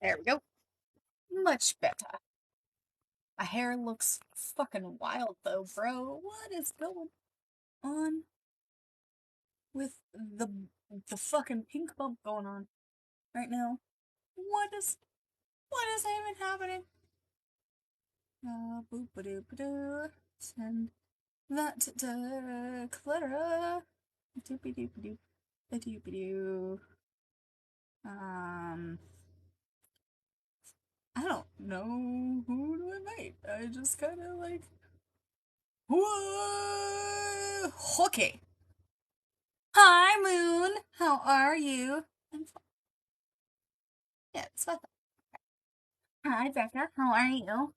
There we go. Much better. My hair looks fucking wild though, bro. What is going on with the fucking pink bump going on right now? What is even happening? Boop a doop a doo. Send that to Clara. Doopy doop a doop a doop a doo. Um, I don't know who to invite. I just kind of like, whoa, okay. Hi, Moon. How are you? I'm fine. Yeah, it's fine. Hi, Becca. How are you?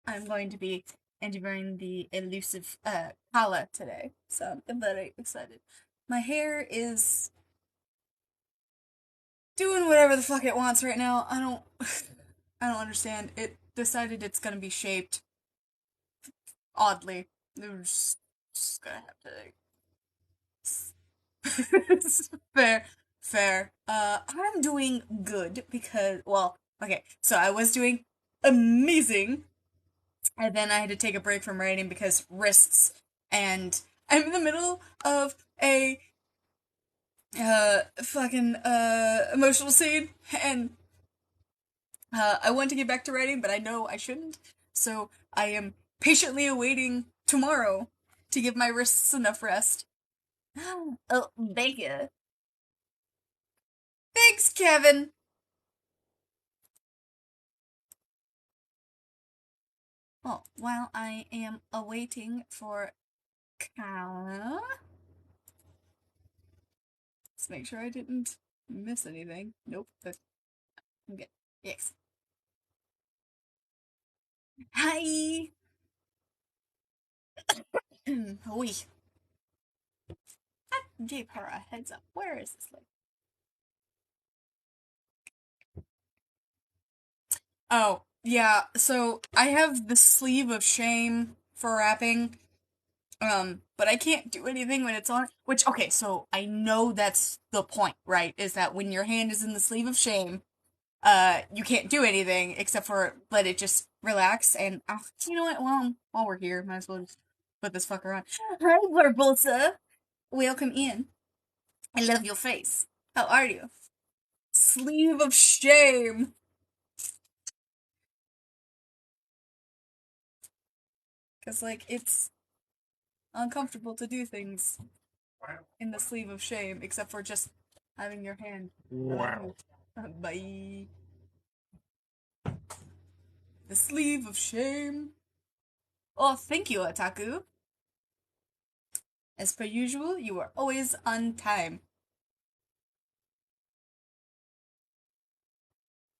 I'm going to be interviewing the elusive Calla today, so I'm very excited. My hair is doing whatever the fuck it wants right now. I don't understand. It decided it's gonna be shaped oddly. We're just gonna have to fair, fair. I'm doing good because, well, okay, so I was doing amazing, and then I had to take a break from writing because wrists, and I'm in the middle of a, fucking, emotional scene, and, I want to get back to writing, but I know I shouldn't, so I am patiently awaiting tomorrow to give my wrists enough rest. Oh, thank you. Thanks, Kevin! Well, while I am awaiting for Kala, let's make sure I didn't miss anything. Nope, that's I'm good. Yes. Hi! We gave her a heads up. Where is this lady? Oh, yeah, so I have the sleeve of shame for rapping, but I can't do anything when it's on. Which, okay, so I know that's the point, right? Is that when your hand is in the sleeve of shame, you can't do anything except for let it just relax. And you know what? Well, while we're here, might as well just put this fucker on. Hi, Barbosa. Welcome in. I love your face. How are you? Sleeve of shame. Because, like, it's uncomfortable to do things in the sleeve of shame, except for just having your hand. Wow. Bye. The sleeve of shame. Oh, thank you, Otaku. As per usual, you are always on time.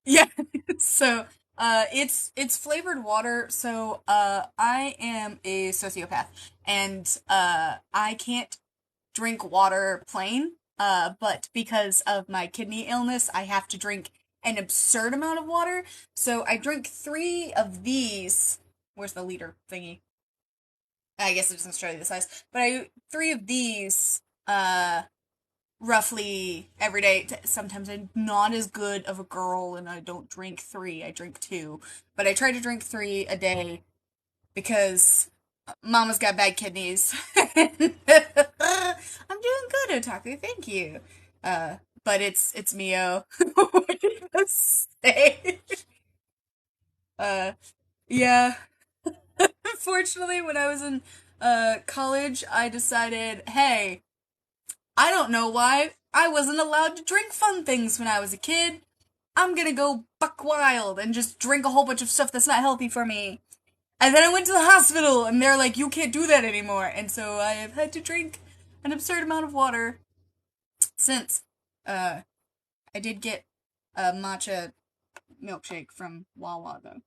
Yeah. So, it's flavored water. So, I am a sociopath, and I can't drink water plain. But because of my kidney illness, I have to drink an absurd amount of water. So I drink three of these. Where's the liter thingy? I guess it doesn't show you the size, but I three of these. Roughly every day. Sometimes I'm not as good of a girl and I don't drink three, I drink two. But I try to drink three a day because Mama's got bad kidneys. I'm doing good, Otaku, thank you. But it's Mio. What did I say? Uh, yeah. Unfortunately, when I was in college, I decided, hey, I don't know why. I wasn't allowed to drink fun things when I was a kid. I'm gonna go buck wild and just drink a whole bunch of stuff that's not healthy for me. And then I went to the hospital and they're like, you can't do that anymore. And so I have had to drink an absurd amount of water since. Uh, I did get a matcha milkshake from Wawa though.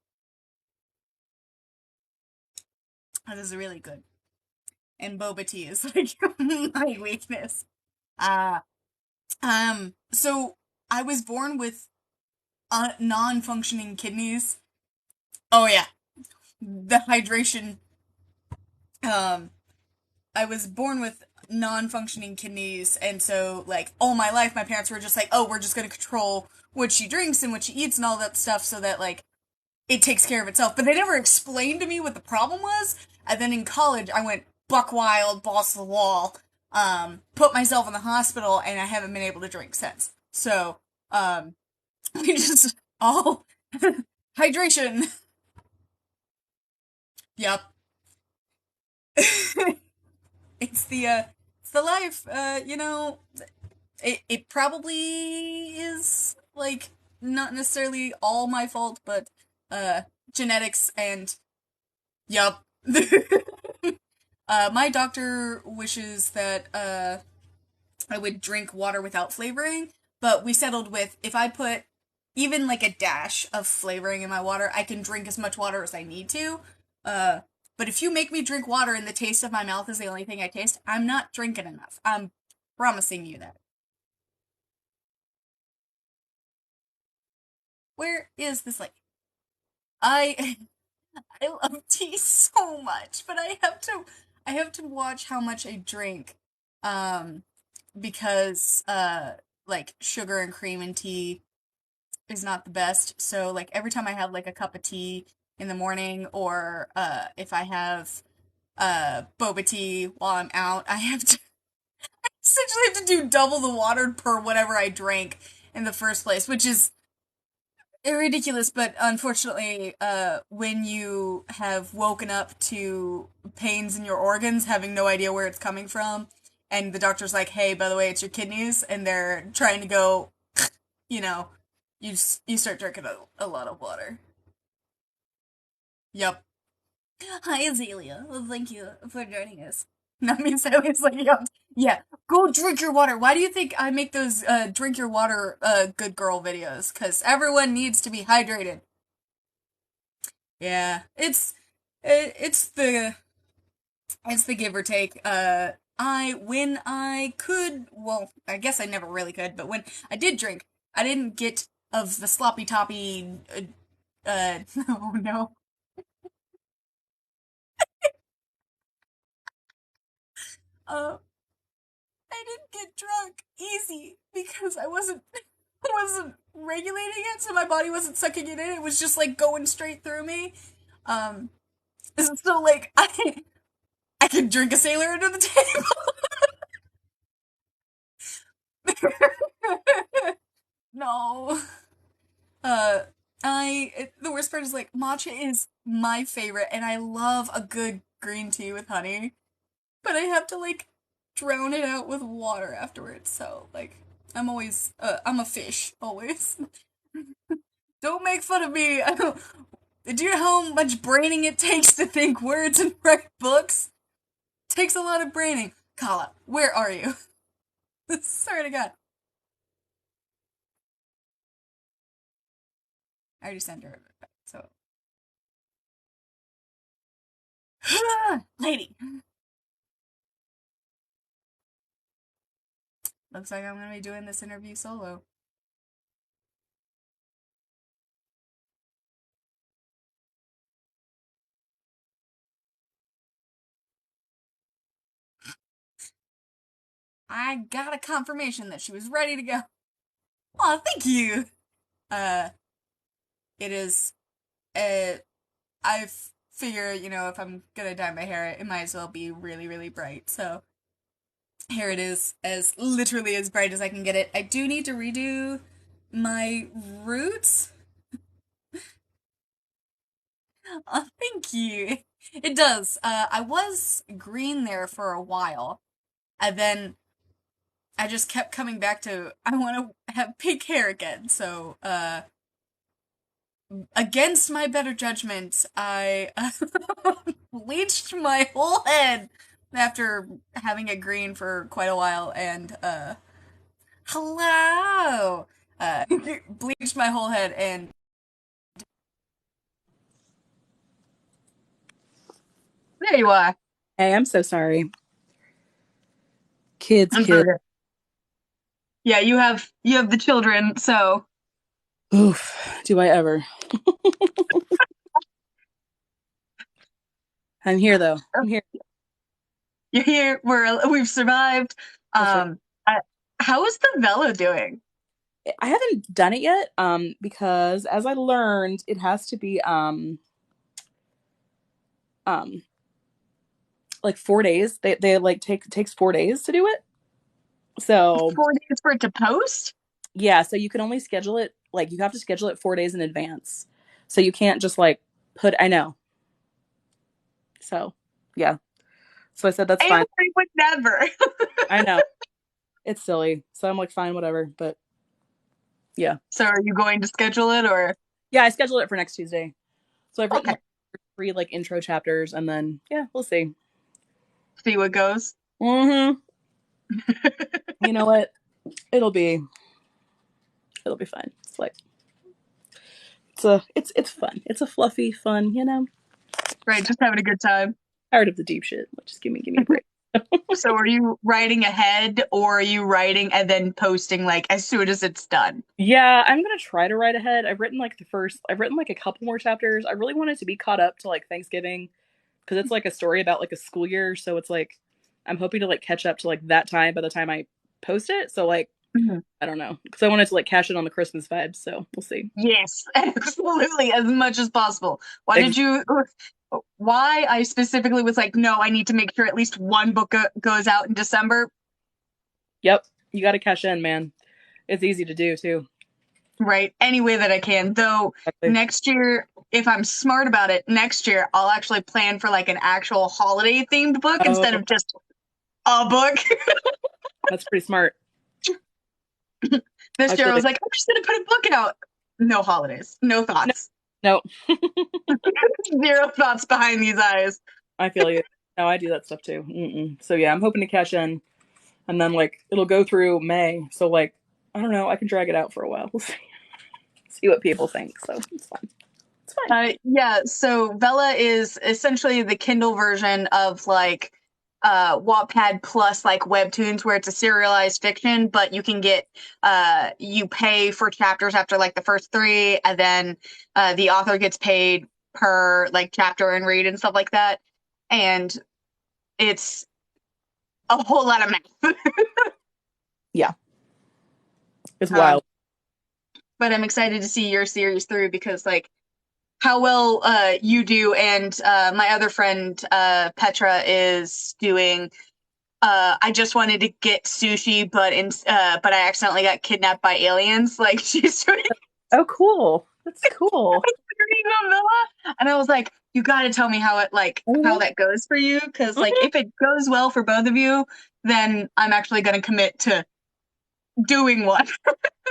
That is really good. And boba tea is like my weakness. Uh, so I was born with non-functioning kidneys. Oh yeah, the hydration. Um, I was born with non-functioning kidneys, and so like all my life my parents were just like, oh, we're just going to control what she drinks and what she eats and all that stuff so that like it takes care of itself. But they never explained to me what the problem was. And then in college I went buck wild, balls to the wall, put myself in the hospital, and I haven't been able to drink since. So we just all hydration. Yep. It's the life. It probably is like not necessarily all my fault, but uh genetics and yup. My doctor wishes that I would drink water without flavoring, but we settled with if I put even like a dash of flavoring in my water, I can drink as much water as I need to. Uh, but if you make me drink water and the taste of my mouth is the only thing I taste, I'm not drinking enough. I'm promising you that. Where is this lake? I I love tea so much, but I have to watch how much I drink. Um because like sugar and cream in tea is not the best. So like every time I have like a cup of tea in the morning, or if I have boba tea while I'm out, I have to essentially have to do double the water per whatever I drank in the first place, which is ridiculous. But unfortunately, when you have woken up to pains in your organs, having no idea where it's coming from, and the doctor's like, "Hey, by the way, it's your kidneys," and they're trying to go, you know, you start drinking a lot of water. Yep. Hi, Azalea. Well, thank you for joining us. That means I was like, yeah, go drink your water. Why do you think I make those drink your water good girl videos? Because everyone needs to be hydrated. Yeah, it's the it's the give or take. I when I could, well, I guess I never really could, but when I did drink, I didn't get of the sloppy toppy. Oh no, uh, I didn't get drunk easy because I wasn't I wasn't regulating it, so my body wasn't sucking it in. It was just like going straight through me. Um, so like I could drink a sailor under the table. No. Uh, the worst part is like matcha is my favorite, and I love a good green tea with honey, but I have to like drown it out with water afterwards. So like I'm a fish always. Don't make fun of me. I don't. Do you know how much braining it takes to think words and write books? It takes a lot of braining. Calla, where are you? Swear to God. I already sent her. So, lady. Looks like I'm gonna be doing this interview solo. I got a confirmation that she was ready to go. Oh, thank you. Uh, it is. Uh, I figure, if I'm gonna dye my hair, it might as well be really, really bright. So here it is, as literally as bright as I can get it. I do need to redo my roots. Oh, thank you. It does. I was green there for a while, and then I just kept coming back to I want to have pink hair again. So, against my better judgment, I bleached my whole head after having it green for quite a while, and hello, bleached my whole head, and there you are. Hey, I'm so sorry. Kids, I'm kids. sorry. Yeah, you have the children, so Oof. Do I ever? I'm here though. I'm here. You're here. We've survived. That's right. Um, I, how is the Velo doing? I haven't done it yet, because as I learned, it has to be um like 4 days. They like takes 4 days to do it. So 4 days for it to post? yeah, so you can only schedule it like you have to schedule it 4 days in advance. So you can't just like put I know. So yeah. So I said that's I fine. would never. I know. It's silly. So I'm like fine, whatever. But yeah. So are you going to schedule it or? Yeah, I scheduled it for next Tuesday. So I've written Okay, like three like intro chapters and then yeah, we'll see. see what goes. Hmm. You know what? It'll be it'll be fine. It's like it's fun. It's a fluffy fun, you know. Right, just having a good time. Tired of the deep shit. Like, just give me a break. So are you writing ahead or are you writing and then posting like as soon as it's done? Yeah, I'm gonna try to write ahead. I've written like a couple more chapters. I really wanted to be caught up to like Thanksgiving because it's like a story about like a school year. So it's like I'm hoping to like catch up to like that time by the time I post it. So like Mhm. I don't know because I wanted to like cash in on the Christmas vibes. So we'll see. Yes, absolutely, as much as possible. Ex- Why I specifically was like, no, I need to make sure at least one book goes out in December. yep, you got to cash in, man. It's easy to do too. Right, any way that I can. Though Exactly. next year, if I'm smart about it, next year I'll actually plan for like an actual holiday themed book Oh, instead of just a book. that's pretty smart. I This year feel I you. was like, I'm just gonna put a book out. No holidays, no No, thoughts, no, zero thoughts behind these eyes. I feel you. No, I do that stuff too. Mm-mm. So yeah, I'm hoping to cash in, and then like it'll go through May. So like I don't know, I can drag it out for a while. We'll see what people think. So it's fine. It's fine. Yeah, so Vela is essentially the Kindle version of like Wattpad plus like webtoons where it's a serialized fiction, but you can get you pay for chapters after like the first three, and then the author gets paid per like chapter and read and stuff like that. And it's a whole lot of math. Yeah, it's um, wild. but I'm excited to see your series through because like how well you do and my other friend Petra is doing. I just wanted to get sushi, but I accidentally got kidnapped by aliens. Like she's doing Oh, cool. That's cool. Villa, and I was like, you got to tell me how Mhm. that goes for you, because like Mhm. if it goes well for both of you, then I'm actually going to commit to doing one.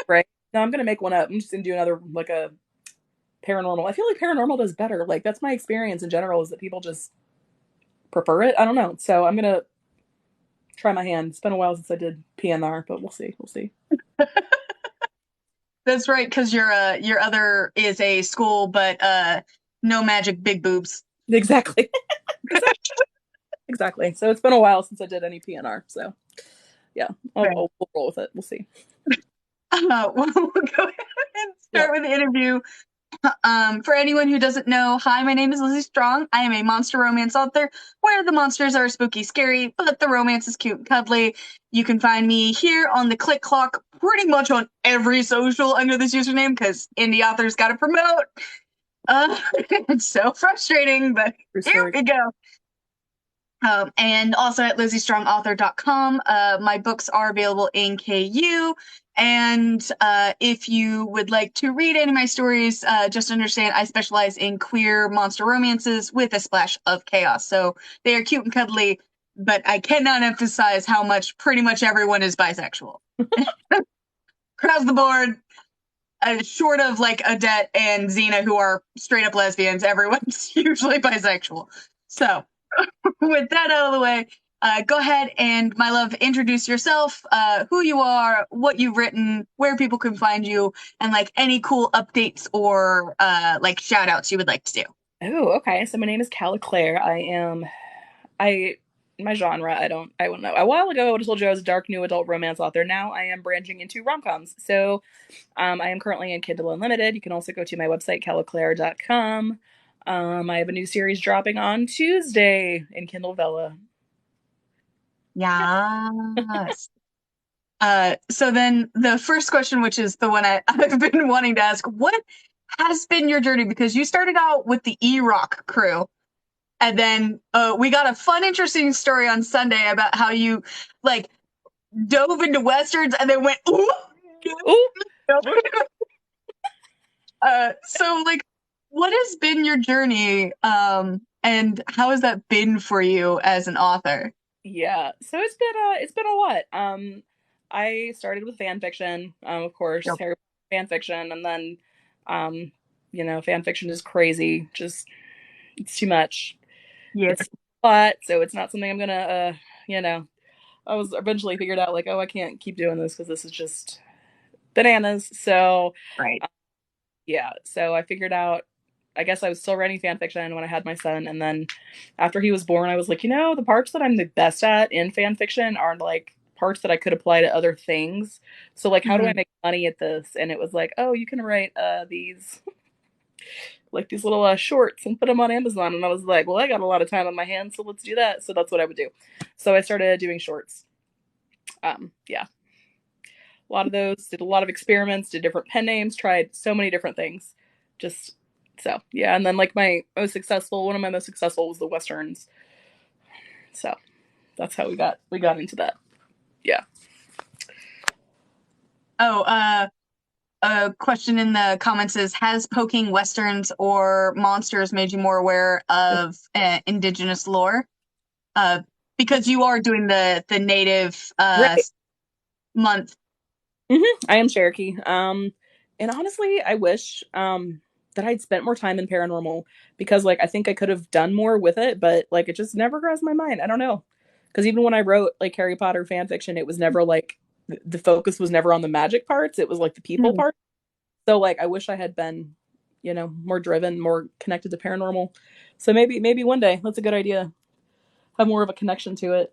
Right. No, I'm gonna make one up. I'm just gonna do another like a paranormal. I feel like paranormal does better. Like that's my experience in general is that people just prefer it. I don't know. So I'm gonna try my hand. It's been a while since I did PNR, but we'll see. We'll see. That's right, because your other is a school, but no magic, big boobs. Exactly. Exactly. Exactly. So it's been a while since I did any PNR. So yeah, we'll roll with it. We'll see. We'll go ahead and Yeah. start with the interview. For anyone who doesn't know, hi, my name is Lizzie Strong. I am a monster romance author where the monsters are spooky, scary, but the romance is cute and cuddly. You can find me here on the Click Clock pretty much on every social under this username because indie authors got to promote. It's so frustrating, but True here story. we go. And also at lizziestrongauthor.com. My books are available in KU. And if you would like to read any of my stories, just understand I specialize in queer monster romances with a splash of chaos. So they are cute and cuddly, but I cannot emphasize how much pretty much everyone is bisexual. Across the board, short of like Odette and Xena, who are straight up lesbians, everyone's usually bisexual. So with that out of the way, go ahead and, my love, introduce yourself, who you are, what you've written, where people can find you, and like any cool updates or like shout outs you would like to do. Oh, okay. So my name is Calla. I my genre, I don't know. A while ago I would have told you I was a dark new adult romance author. Now I am branching into rom-coms. So I am currently in Kindle Unlimited. You can also go to my website, callaclaire.com. I have a new series dropping on Tuesday in Kindle Vella. Yes. So then the first question, which is the one I've been wanting to ask, what has been your journey? Because you started out with the E-Rock crew, and then we got a fun, interesting story on Sunday about how you like dove into westerns and then went, ooh. Ooh. So like, what has been your journey, and how has that been for you as an author? Yeah. So it's been a lot. I started with fan fiction, of course, Yep. Harry Potter fan fiction, and then um, fan fiction is crazy. Just it's too much. Yeah. It's a lot, so it's not something I'm gonna you know, I was eventually figured out like, oh, I can't keep doing this because this is just bananas. So Right. yeah, so I figured out. I guess I was still writing fan fiction when I had my son, and then after he was born, I was like, the parts that I'm the best at in fan fiction are like parts that I could apply to other things. So like, how do I Mhm. make money at this? And it was like, oh, you can write these like these little shorts and put them on Amazon. And I was like, well, I got a lot of time on my hands, so let's do that. So that's what I would do. So I started doing shorts. Yeah, a lot of those, did a lot of experiments, did different pen names, tried so many different things. Just so yeah, and then like one of my most successful was the westerns. So that's how we got into that. Yeah. Oh, a question in the comments is, has poking westerns or monsters made you more aware of indigenous lore? Uh, because you are doing the native Right. month. I am Cherokee. And honestly, I wish that I'd spent more time in paranormal because like I think I could have done more with it, but like it just never crossed my mind. I don't know. Because even when I wrote like Harry Potter fan fiction, it was never like the focus was never on the magic parts. It was like the people Hmm. part. So like I wish I had been, more driven, more connected to paranormal. So maybe one day. That's a good idea. Have more of a connection to it.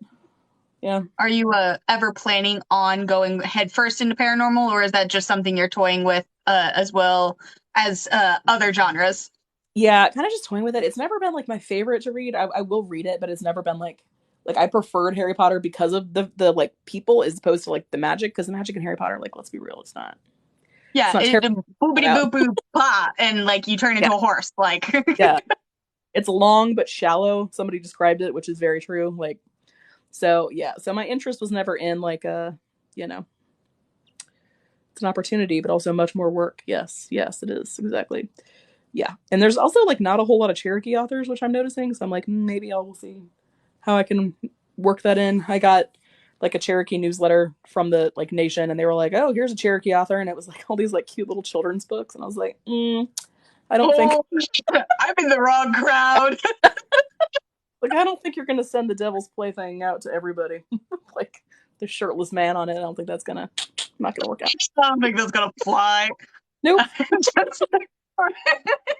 Yeah. Are you ever planning on going headfirst into paranormal, or is that just something you're toying with as well as other genres? Yeah, kind of just toying with it. It's never been like my favorite to read. I will read it, but it's never been like I preferred Harry Potter because of the like people as opposed to like the magic because the magic in Harry Potter, like let's be real, it's Yeah, not it terrible thought boopity out. boop boop pa, and like you turn Yeah, into a horse. Like, yeah. It's long but shallow. Somebody described it, which is very true. Like so yeah. So my interest was never in like you know, it's an opportunity, but also much more work. Yes, yes, it is. Exactly. Yeah. And there's also like not a whole lot of Cherokee authors, which I'm noticing. So I'm like, maybe I'll see how I can work that in. I got like a Cherokee newsletter from the like nation and they were like, "Oh, here's a Cherokee author." And it was like all these like cute little children's books and I was like, I don't think oh, I'm in the wrong crowd. like I don't think you're going to send the Devil's Plaything out to everybody." Like the shirtless man on it. I don't think that's going to not going to work out. I don't think that's gonna fly. Nope. just,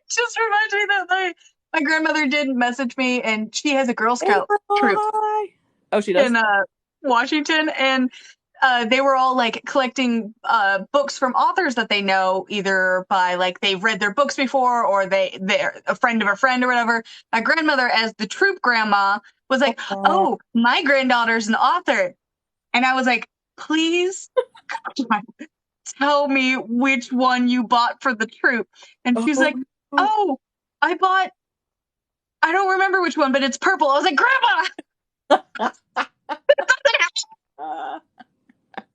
just reminds me that my grandmother did message me, and she has a Girl Hey, Scout troop bye. Oh, she does? in Washington, and they were all like collecting books from authors that they know, either by like they've read their books before or they're a friend of a friend or whatever. My grandmother, as the troop grandma, was like, Oh, "Oh, my granddaughter's an author," and I was like, "Please tell me which one you bought for the troop." And she's oh, like, "Oh, I bought. I don't remember which one, but it's purple." I was like, "Grandma!" uh,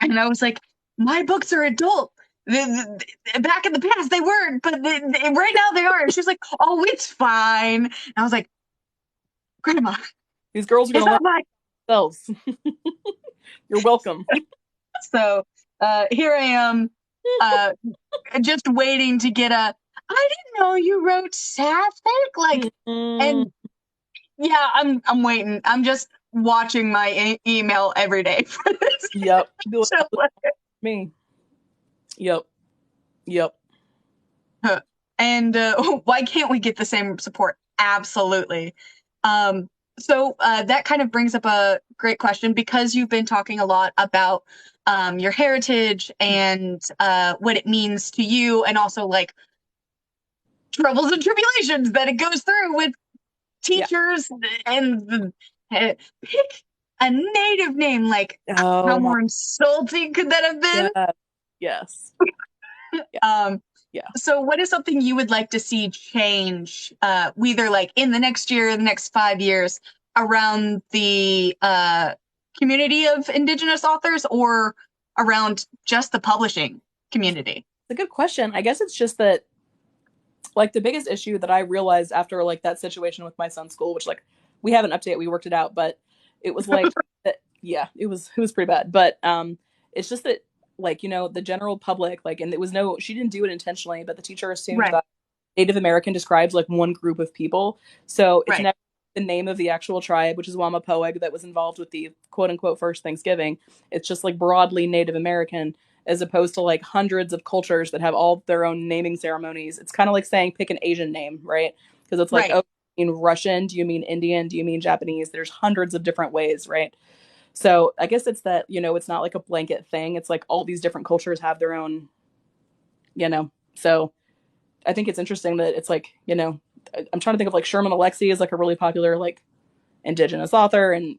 And I was like, "My books are adult. Back in the past, they weren't, but right now they are." And she was like, "Oh, it's fine." And I was like, "Grandma, these girls are going it's to learn not mine." themselves. You're welcome. So here I am, uh, just waiting to get a. I didn't know you wrote sapphic. Like, Mm, and yeah, I'm waiting. I'm just watching my email every day for this. yep. Be like, So, me. Yep. Yep. and why can't we get the same support? Absolutely. Um, so that kind of brings up a great question, because you've been talking a lot about your heritage and what it means to you, and also like troubles and tribulations that it goes through with Yeah. teachers and pick. a native name. Like, how Oh my, more insulting could that have been? yeah, yes, yeah, Um, yeah. so what is something you would like to see change, either like in the next year, the next 5 years, around the community of Indigenous authors, or around just the publishing community? It's a good question. I guess it's just that like the biggest issue that I realized after like that situation with my son's school, which like we haven't updated, we worked it out, but it was like that, yeah, it was pretty bad. But it's just that like, the general public, like, and it was no, she didn't do it intentionally, but the teacher assumed Right, that Native American describes like one group of people. So it's right, never the name of the actual tribe, which is Wamapoeg, that was involved with the quote unquote first Thanksgiving. It's just like broadly Native American, as opposed to like hundreds of cultures that have all their own naming ceremonies. It's kind of like saying pick an Asian name, right? Because it's like, right. oh, you mean Russian? Do you mean Indian? Do you mean Japanese? There's hundreds of different ways, right? So I guess it's that, it's not like a blanket thing. It's like all these different cultures have their own, so I think it's interesting that it's like, I'm trying to think of like Sherman Alexie is like a really popular like indigenous author, and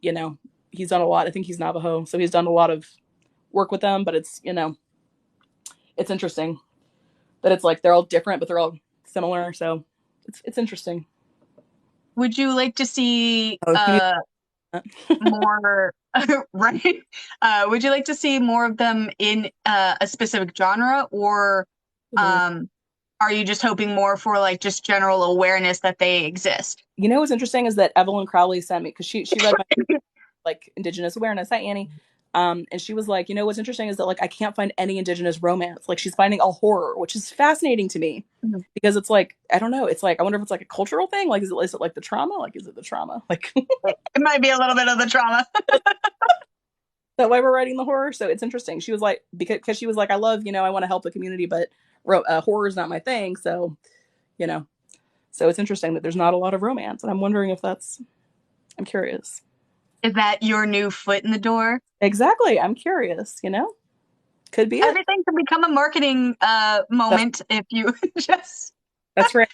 he's done a lot. I think he's Navajo, so he's done a lot of work with them. But it's interesting that it's like they're all different, but they're all similar. So it's interesting. Would you like to see Oh, you more right? Would you like to see more of them in a specific genre, or need, um, are you just hoping more for like just general awareness that they exist? what's interesting is that Evelyn Crowley sent me because she read my like Indigenous awareness. Hi, Annie. And she was like, what's interesting is that like I can't find any Indigenous romance. Like she's finding all horror, which is fascinating to me Mhm. because it's like I don't know. It's like I wonder if it's like a cultural thing. Like is it like the trauma? Like is it the trauma? Like It might be a little bit of the trauma. that why we're writing the horror? So it's interesting. She was like because she was like I love I want to help the community, but horror is not my thing. So you know so it's interesting that there's not a lot of romance, and I'm wondering if that's I'm curious. Is that your new foot in the door? Exactly. I'm curious. Could be it. Everything can become a marketing That's moment if you just that's right.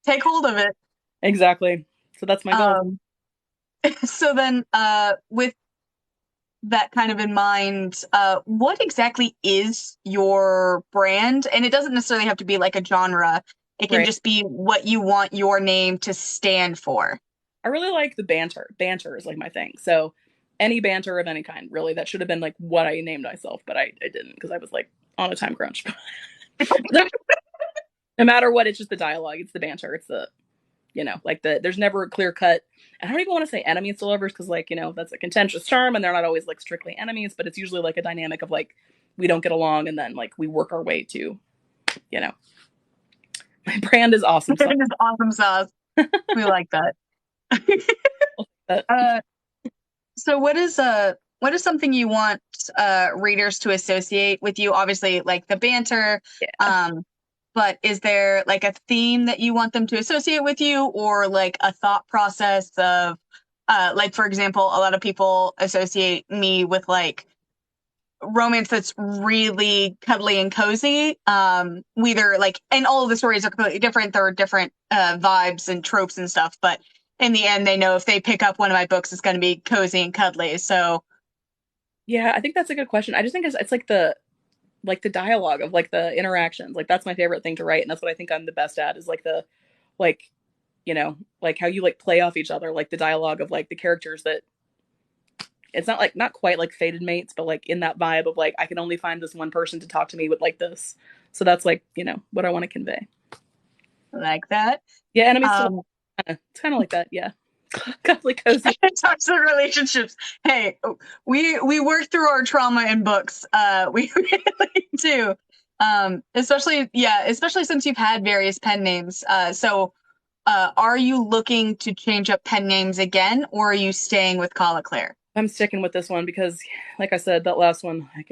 take hold of it. Exactly. So that's my goal. Um, so then, with that kind of in mind, what exactly is your brand? And it doesn't necessarily have to be like a genre. It can Right. just be what you want your name to stand for. I really like the banter. Banter is like my thing. So any banter of any kind, really, that should have been like what I named myself, but I didn't because I was like on a time crunch. No matter what, it's just the dialogue. It's the banter. It's the like there's never a clear cut. I don't even want to say enemies to lovers because like that's a contentious term, and they're not always like strictly enemies, but it's usually like a dynamic of like we don't get along, and then like we work our way to you know my brand is awesome sauce. It is awesome sauce. We like that. But uh, so what is something you want readers to associate with you? Obviously, like the banter. yeah, Um, but is there like a theme that you want them to associate with you, or like a thought process of, like for example, a lot of people associate me with like romance that's really cuddly and cozy. Either like, and all of the stories are completely different. There are different vibes and tropes and stuff, but in the end, they know if they pick up one of my books, it's going to be cozy and cuddly. So, yeah, I think that's a good question. I just think it's like the dialogue of like the interactions. Like that's my favorite thing to write, and that's what I think I'm the best at is like the like like how you like play off each other, like the dialogue of like the characters that it's not like not quite like fated mates, but like in that vibe of like I can only find this one person to talk to me with like this. So that's like what I want to convey. like that. Yeah, enemies to Um, it's kind of like that. Yeah, cuddly cozy. toxic relationships. Hey, we work through our trauma in books. We really do. Especially since you've had various pen names. Are you looking to change up pen names again, or are you staying with Calla? I'm sticking with this one because, like I said, that last one, like,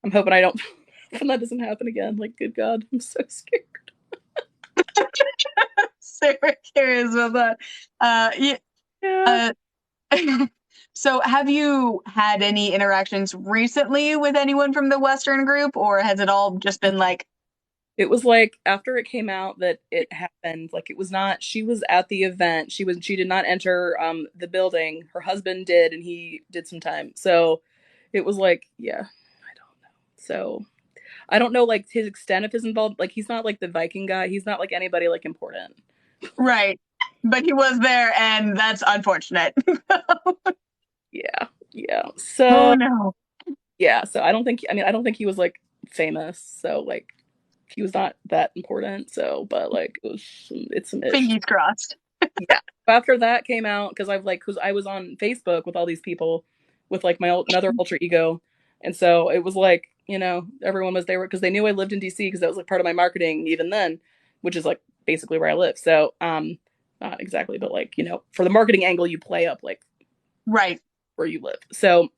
I'm hoping I don't, hoping that doesn't happen again. Like, good God, I'm so scared. Super curious about that. Yeah. Yeah. Uh, so, have you had any interactions recently with anyone from the Western group, or has it all just been like It was like after it came out that it happened. Like it was not. She was at the event. She did not enter the building. Her husband did, and he did some time. So it was like, yeah, I don't know. So I don't know like his extent of his involvement. Like he's not like the Viking guy. He's not like anybody like important. Right. But he was there, and that's unfortunate. Yeah, yeah. Oh So no. yeah. So I don't think. I mean, I don't think he was like famous. So like he was not that important. So, but like it was. It's some ish. Fingers crossed. Yeah. After that came out, because I was on Facebook with all these people, with like my another alter ego, and so it was like everyone was there because they knew I lived in DC because that was like part of my marketing even then, which is like basically where I live. So not exactly, but like for the marketing angle, you play up like Right. where you live. So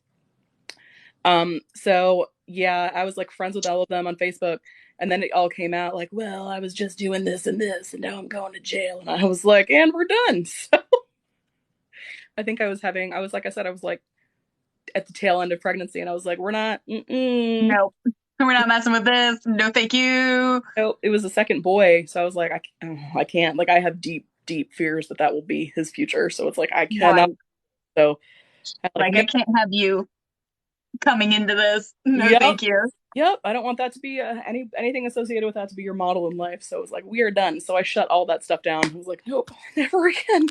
yeah, I was like friends with all of them on Facebook, and then it all came out like, well, I was just doing this and this, and now I'm going to jail, and I was like, and we're done. So I think I was like I said, I was like at the tail end of pregnancy, and I was like, we're not, Nope. We're not messing with this. No, thank you. no, it was a second boy, so I was like, I can't, like I have deep, deep fears that that will be his future, so it's like I cannot. Right. So I like, Like, no, I can't have you coming into this. No, yep, thank you. yep, I don't want that to be anything associated with that to be your model in life. So it was like we are done. So I shut all that stuff down. I was like, nope, never again.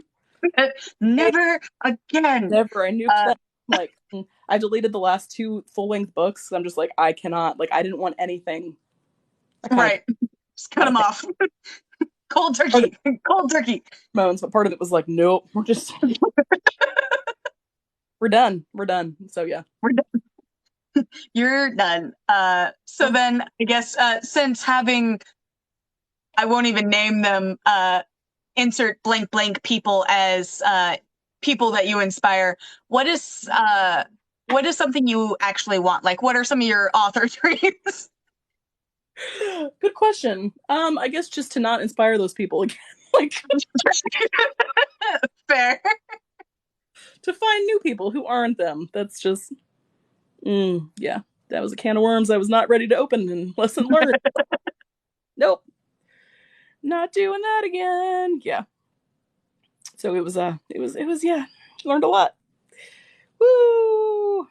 Never again. Never. I knew Uh, that. Like, I deleted the last two full length books. I'm just like, I cannot. Like, I didn't want anything. I kind of right. Just cut got them a off. Cold part of turkey. Cold turkey. moans, but part of it was like, nope, we're done. We're done. So yeah. We're done. You're done. So then I guess since having, I won't even name them, insert blank blank people as people that you inspire. What is something you actually want? Like, what are some of your author dreams? Good question. I guess just to not inspire those people again. Like Fair. to find new people who aren't them. That's just yeah. That was a can of worms I was not ready to open and lesson learned. Nope. Not doing that again. Yeah. So it was yeah. Learned a lot. Woo!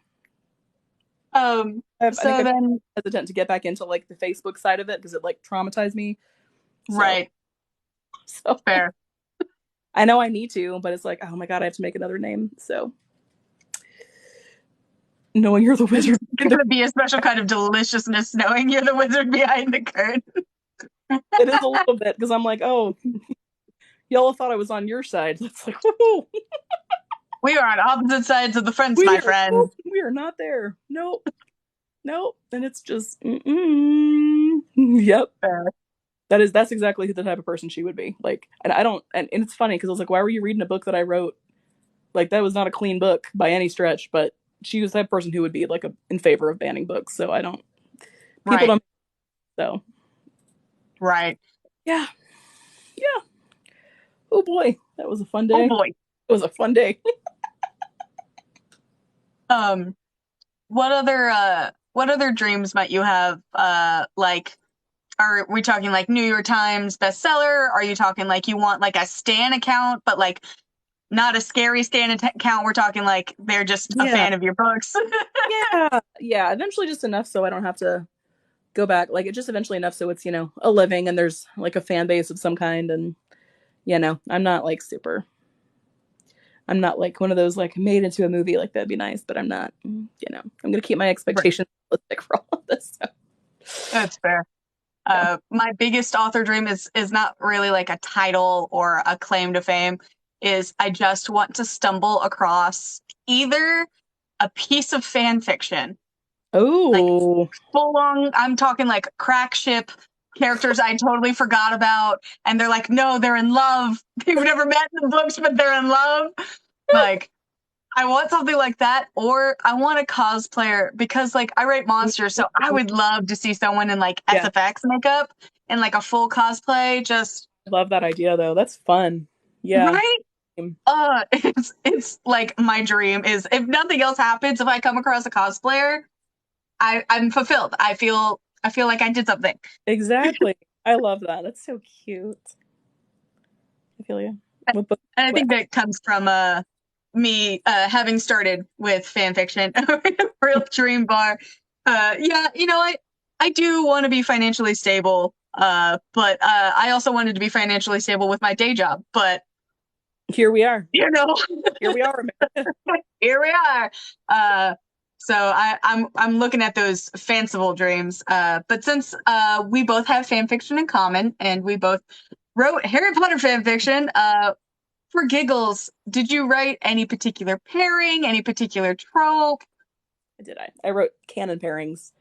I think So I'm then, hesitant to get back into like the Facebook side of it because it like traumatized me. So right, so fair. I know I need to, but it's like, oh my god, I have to make another name. So knowing you're the It's wizard, going to be a special kind of deliciousness knowing you're the wizard behind the curtain. it is a little bit because I'm like, oh, y'all thought I was on your side. It's like, oh, We are on opposite sides of the fence, my friend. we are not there. Nope, nope. And it's just, yep. Fair. That's exactly the type of person she would be. Like, and I don't, and it's funny because I was like, why were you reading a book that I wrote? Like, that was not a clean book by any stretch, but she was that person who would be like in favor of banning books. So I don't, people Right, don't, so right. yeah, yeah. Oh boy, that was a fun Oh day. boy. It was a fun day. Um, what other dreams might you have? Like, are we talking like New York Times bestseller? Are you talking like you want like a Stan account, but like not a scary Stan account? We're talking like they're just a Yeah, fan of your books. yeah, yeah. Eventually, just enough so I don't have to go back. Like, it's just eventually enough so it's a living and there's like a fan base of some kind, and I'm not like super. I'm not like one of those like made into a movie like that'd be nice, but I'm not. I'm gonna keep my Right. expectations realistic for all of this. So, That's fair. yeah. My biggest author dream is not really like a title or a claim to fame. Is I just want to stumble across either a piece of fan fiction, like Oh, full on. I'm talking like crack ship characters I totally forgot about, and they're like, no, they're in love. They've never met in the books, but they're in love. Like, I want something like that, or I want a cosplayer because, like, I write monsters, so I would love to see someone in like yeah. SFX makeup and like a full cosplay. Just I love that idea though. That's fun. Yeah. right. It's like my dream is if nothing else happens, if I come across a cosplayer, I'm fulfilled. I feel like I did something. Exactly. I love that. That's so cute. I feel you. What book? And I What? think that comes from me having started with fan fiction, Real Dream Bar. Yeah, I do want to be financially stable, but I also wanted to be financially stable with my day job. But Here we are. you know, Here we are, America. here we are. So I'm looking at those fanciful dreams. But since we both have fan fiction in common, and we both wrote Harry Potter fan fiction, for giggles, did you write any particular pairing, any particular trope? Did I? I wrote canon pairings.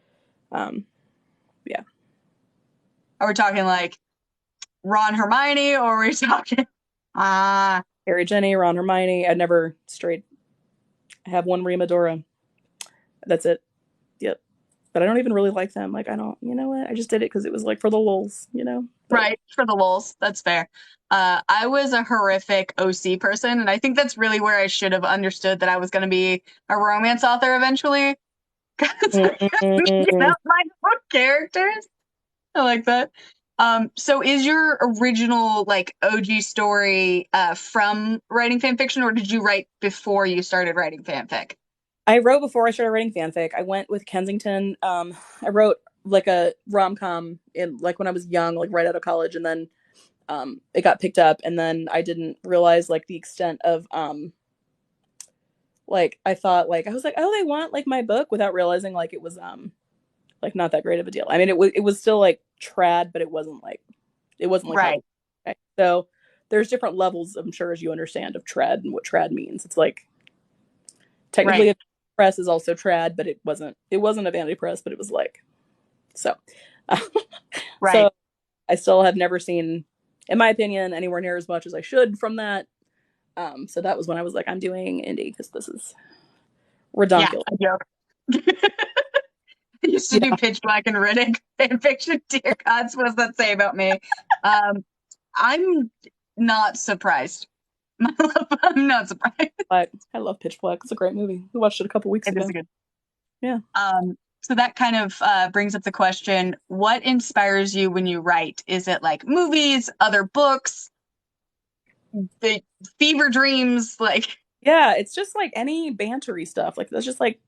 Um, yeah. Are we talking like Ron Hermione, or are we talking ah Harry, Jenny, Ron, Hermione. I never strayed. I have one Rima Dora. That's it. Yep. But I don't even really like them. Like I don't. You know what? I just did it because it was like for the lulz. You know. But right, for the lulz? That's fair. I was a horrific OC person, and I think that's really where I should have understood that I was going to be a romance author eventually. Because mm, my own characters. I like that. So is your original like OG story from writing fan fiction, or did you write before you started writing fanfic? I wrote before I started writing fanfic. I went with Kensington. I wrote like a rom com in like when I was young, like right out of college, and then it got picked up, and then I didn't realize like the extent of like I thought like I was like, oh, they want like my book without realizing like it was like not that great of a deal. I mean, it was still like trad, but it wasn't like high. Right, Okay. So there's different levels, I'm sure, as you understand, of trad and what trad means. It's like technically right, a press is also trad, but it wasn't a vanity press, but it was like so. right. So I still have never seen, in my opinion, anywhere near as much as I should from that. So that was when I was like, I'm doing indie because this is Yeah, redonkulous. I joke. I used to do Yeah, Pitch Black and Riddick fan fiction. Dear gods, what does that say about me? Um, I'm not surprised. I'm not surprised. but I love Pitch Black. It's a great movie. We watched it a couple weeks It is ago. a good. Yeah. So that kind of brings up the question: what inspires you when you write? Is it like movies, other books, the fever dreams? Like, Yeah, it's just like any bantery stuff. Like that's just like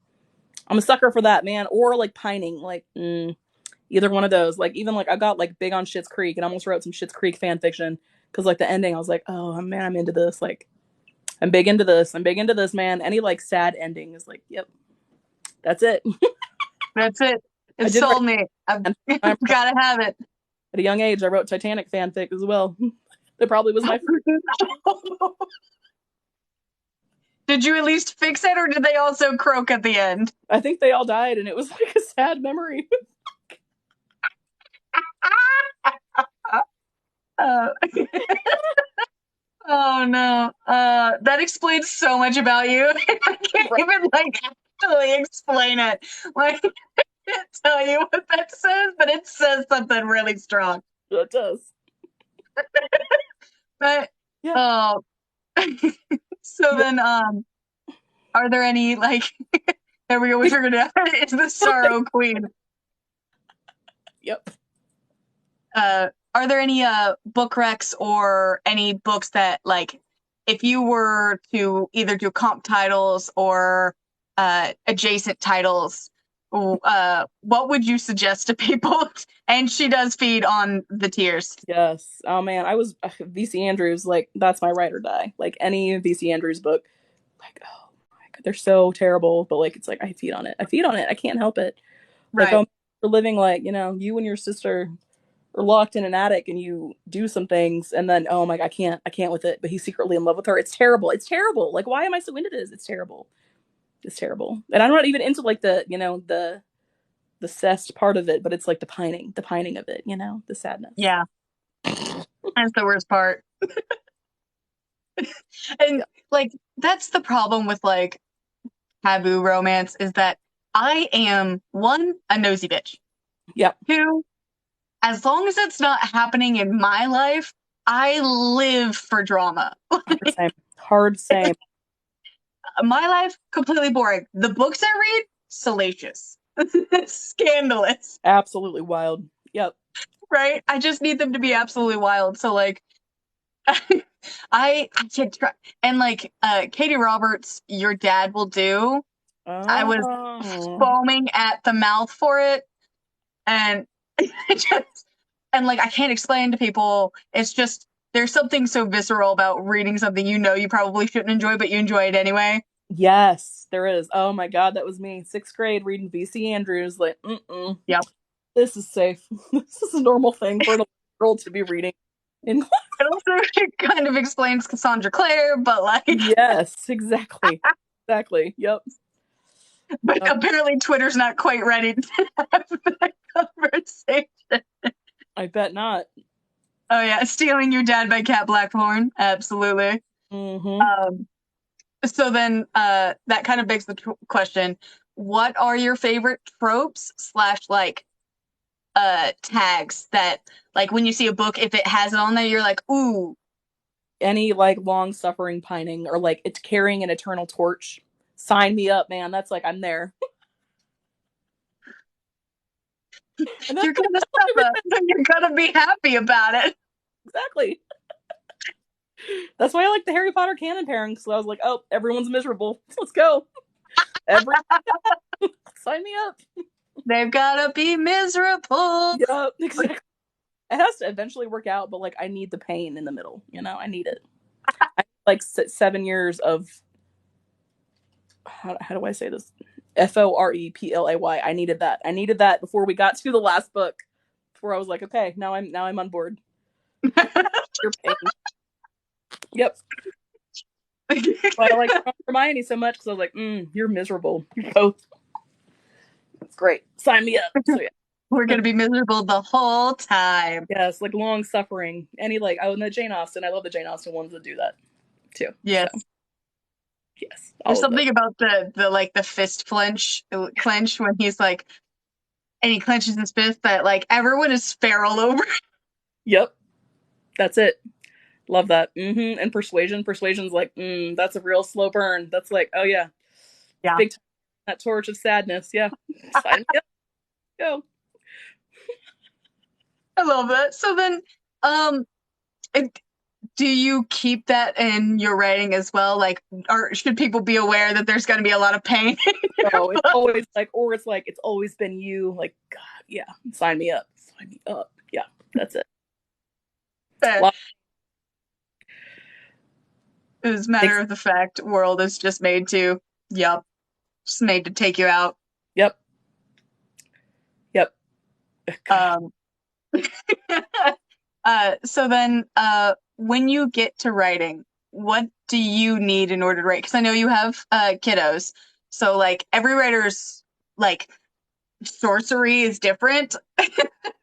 I'm a sucker for that, man. Or like pining, like either one of those. Like even like I got like big on Schitt's Creek and almost wrote some Schitt's Creek fan fiction because like the ending, I was like, oh man, I'm into this. Like I'm big into this. I'm big into this, man. Any like sad ending is like, yep, that's it. that's it. I It's did write soulmate. I've at gotta have it. a young age. I wrote Titanic fanfic as well. That probably was my. Did you at least fix it, or did they also croak at the end? I think they all died, and it was like a sad memory. Uh, oh no. That explains so much about you. I can't Right. even like actually explain it. Like, I can't tell you what that says, but it says something really strong. It does. But Yeah. oh, so Yeah. then are there any like there we go, we figured it out. It's the sorrow queen. Yep. Are there any book recs or any books that like if you were to either do comp titles or adjacent titles, what would you suggest to people? And she does feed on the tears. Yes. Oh man, I was VC Andrews. Like that's my ride or die. Like any VC Andrews book. Like oh my god, they're so terrible. But like it's like I feed on it. I feed on it. I can't help it. Like Right. for living like you and your sister are locked in an attic and you do some things and then oh my god, I can't with it. But he's secretly in love with her. It's terrible. It's terrible. Like why am I so into this? It's terrible. It's terrible. And I'm not even into like the cest part of it, but it's like the pining of it. The sadness. Yeah, that's the worst part. And Yeah. like that's the problem with like taboo romance is that I am one, a nosy bitch. Yep. Two, as long as it's not happening in my life, I live for drama. Hard same. Hard same. My life, completely boring. The books I read, salacious. Scandalous. Absolutely wild. Yep. right? I just need them to be absolutely wild. So like I can't try and like Katie Roberts, Your Dad Will Do. I was Oh. foaming at the mouth for it and just and like I can't explain to people. It's just there's something so visceral about reading something you know you probably shouldn't enjoy, but you enjoy it anyway. Yes, there is. Oh my God, that was me. Sixth grade reading VC Andrews. Like, Yep. this is safe. This is a normal thing for a girl to be reading. In It also kind of explains Cassandra Clare, but like, yes, exactly, exactly. Yep. but Uh, apparently Twitter's not quite ready to have that conversation. I bet not. Oh yeah, Stealing Your Dad by Cat Blackthorn, absolutely. Hmm. Um, so then that kind of begs the question: what are your favorite tropes slash like tags that like when you see a book, if it has it on there, you're like, ooh, Any like long suffering pining or like it's carrying an eternal torch. Sign me up, man. That's like I'm there. And that's you're gonna suffer, but you're gonna be happy about it. exactly. That's why I like the Harry Potter canon pairing. So I was like, oh, everyone's miserable. Let's go. Every sign me up. They've gotta be miserable. Yep, exactly. It has to eventually work out, but like I need the pain in the middle. I need it. Like 7 years of how do I say this? FOREPLAY. I needed that. I needed that before we got to the last book. Before I was like, okay, now I'm on board. Your pain. Yep. But I like Hermione so much because I was like, you're miserable. You're both. It's great. Sign me up. So yeah. We're gonna be miserable the whole time. Yes, like long suffering. Any like and the Jane Austen. I love the Jane Austen ones that do that too. So Yes. yes, There's all of them. something about the like the fist clench when he's like and he clenches his fist that like everyone is feral over. Yep, that's it. Love that. And persuasion. Persuasion's like, that's a real slow burn. That's like, oh yeah, Yeah. big time. That torch of sadness. Yeah, sign me up. Go. I love that. So then um it, do you keep that in your writing as well? Like or should people be aware that there's gonna be a lot of pain? Oh, it's always like, or it's like, it's always been you. Like, God, yeah, sign me up. Sign me up. Yeah, that's it. It Lot was matter makes, of the fact world is just made to yep. Just made to take you out. yep, yep. God. Um so then when you get to writing, what do you need in order to write? Because I know you have kiddos. So like every writer's like sorcery is different.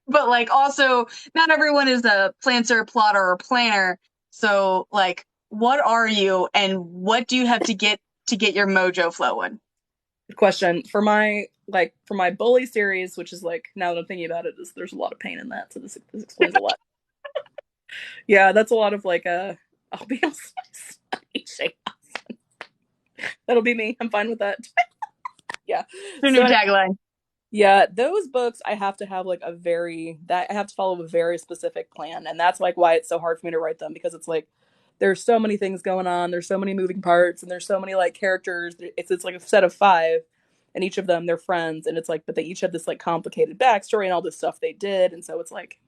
But like also not everyone is a planter, plotter, or planner. So like what are you and what do you have to get your mojo flowing? Good question. For my bully series, which is like now that I'm thinking about it, there's a lot of pain in that. So this explains a lot. Yeah, that's a lot of like I'll be honest. That'll be me. I'm fine with that. Yeah. Your new So tagline. yeah, those books I have to have like I have to follow a very specific plan, and that's like why it's so hard for me to write them because it's like there's so many things going on, there's so many moving parts, and there's so many like characters. It's like a set of five, and each of them they're friends, and it's like but they each have this like complicated backstory and all this stuff they did, and so it's like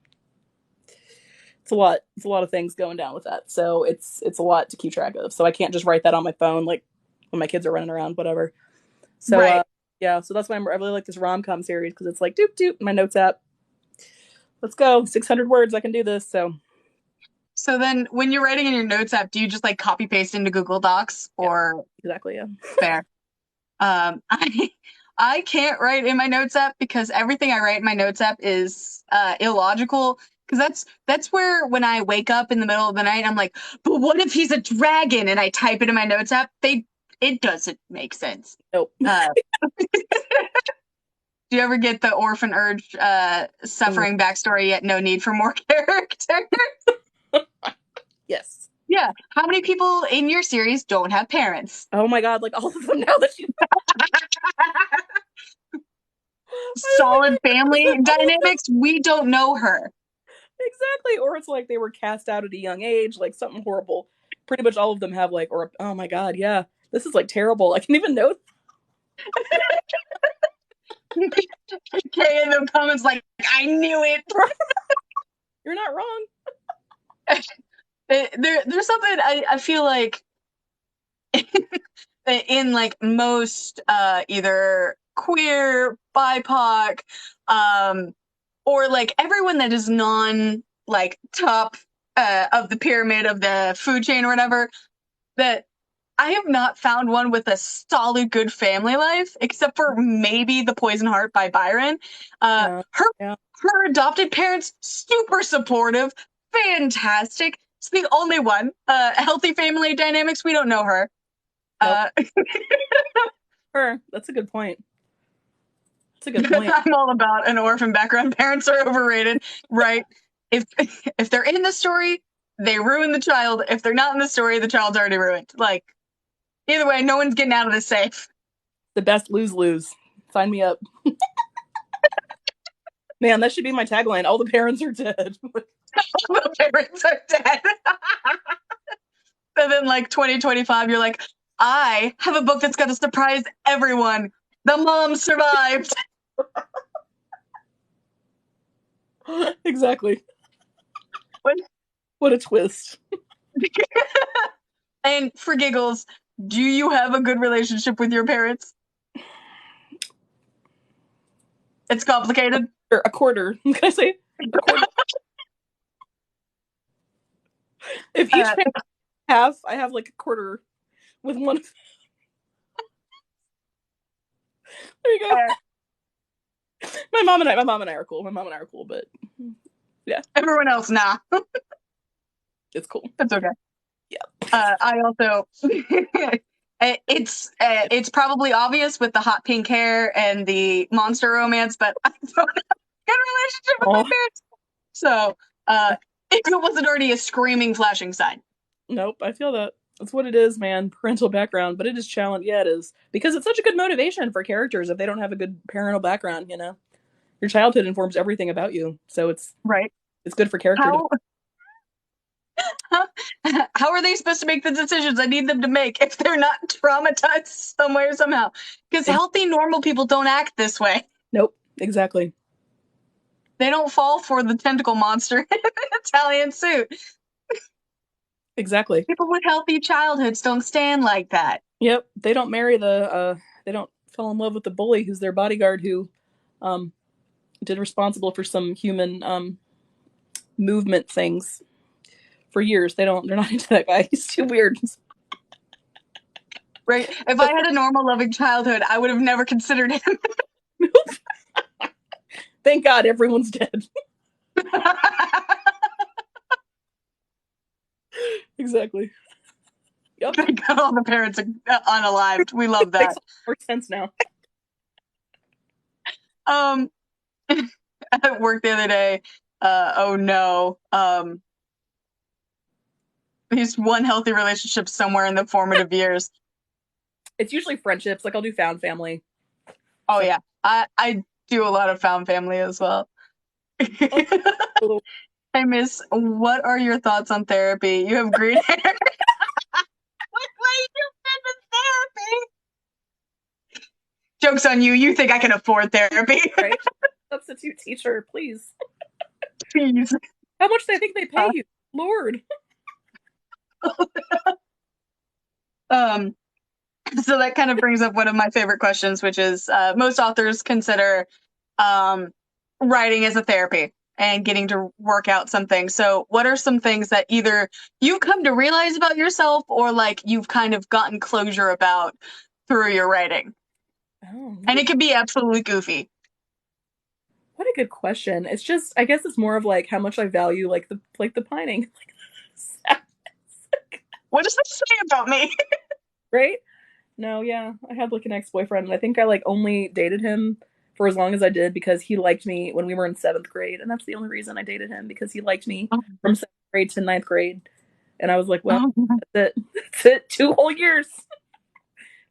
it's a lot. It's a lot of things going down with that. So it's a lot to keep track of. So I can't just write that on my phone like when my kids are running around, whatever. So Right. yeah, so that's why I really like this rom com series because it's like doop doop my notes app. Let's go, 600 words. I can do this. So So then when you're writing in your notes app, do you just like copy paste into Google Docs yeah, or exactly. Yeah. fair? I can't write in my notes app because everything I write in my notes app is illogical. Because that's where when I wake up in the middle of the night, I'm like, but what if he's a dragon? And I type it in my notes app. It doesn't make sense. Nope. Uh, do you ever get the orphan urge suffering backstory yet no need for more character? Yes. Yeah. How many people in your series don't have parents? Oh my god, like all of them now that you Solid family dynamics. We don't know her. Exactly. Or it's like they were cast out at a young age, like something horrible. Pretty much all of them have like, or oh my god, yeah, this is like terrible. I can even know. Okay, in the comments, like, I knew it. You're not wrong. There's something I feel like in like most either queer, BIPOC, or like everyone that is non like top of the pyramid of the food chain or whatever, that I have not found one with a solid good family life, except for maybe The Poison Heart by Byron. Yeah, Her yeah. her adopted parents, super supportive, fantastic. It's the only one. Healthy family dynamics, we don't know her. Nope. Uh, Her. That's a good point. That's a good point. I'm all about an orphan background. Parents are overrated, right? If if they're in the story, they ruin the child. If they're not in the story, the child's already ruined. Like, either way, no one's getting out of this safe. The best lose lose. Sign me up. Man, that should be my tagline. All the parents are dead. The parents are dead. And then, like 2025, you're like, I have a book that's going to surprise everyone. The mom survived. Exactly. What? What a twist. And for giggles, do you have a good relationship with your parents? It's complicated. Or a quarter. Can I say a quarter? If each Uh, parent half, I have like a quarter with one. There you go. uh, My mom and I are cool. My mom and I are cool, but yeah, Everyone else, nah. it's cool. That's okay. Yeah. I also, it's probably obvious with the hot pink hair and the monster romance, but I don't have a good relationship with my Oh, parents. So, if it wasn't already a screaming flashing sign. nope. I feel that. That's what it is, man. Parental background, but it is challenge. Yeah, it is because it's such a good motivation for characters if they don't have a good parental background. You know, your childhood informs everything about you, so Right. it's good for character. How how are they supposed to make the decisions I need them to make if they're not traumatized somewhere somehow? Because healthy, normal people don't act this way. Nope. Exactly. They don't fall for the tentacle monster in an Italian suit. Exactly. People with healthy childhoods don't stand like that. Yep. They don't marry the. They don't fall in love with the bully who's their bodyguard who, um, did responsible for some human movement things for years. They don't. They're not into that guy. He's too weird. Right? If I had a normal, loving childhood, I would have never considered him. Thank God everyone's dead. Exactly. Yep. Thank God all the parents are unalived. We love that. Makes more sense now. Um, at work the other day, oh no, he's one healthy relationship somewhere in the formative years. It's usually friendships. Like I'll do found family. Oh So yeah, I do a lot of found family as well. oh, Hey Miss, what are your thoughts on therapy? You have green hair. What way you been to therapy? Joke's on you. You think I can afford therapy? right. Substitute teacher, please. Please. How much do they think they pay Uh, you? Lord. um, so that kind of brings up one of my favorite questions, which is most authors consider um, writing as a therapy and getting to work out something. So, what are some things that either you've come to realize about yourself or like you've kind of gotten closure about through your writing? Oh, And it can be absolutely goofy. what a good question. It's just I guess it's more of like how much I value like the pining. What does this say about me? Right? No, yeah. I had like an ex-boyfriend and I think I like only dated him for as long as I did because he liked me when we were in seventh grade. And that's the only reason I dated him because he liked me from seventh grade to ninth grade. And I was like, well, Oh, that's it. That's it. 2 whole years.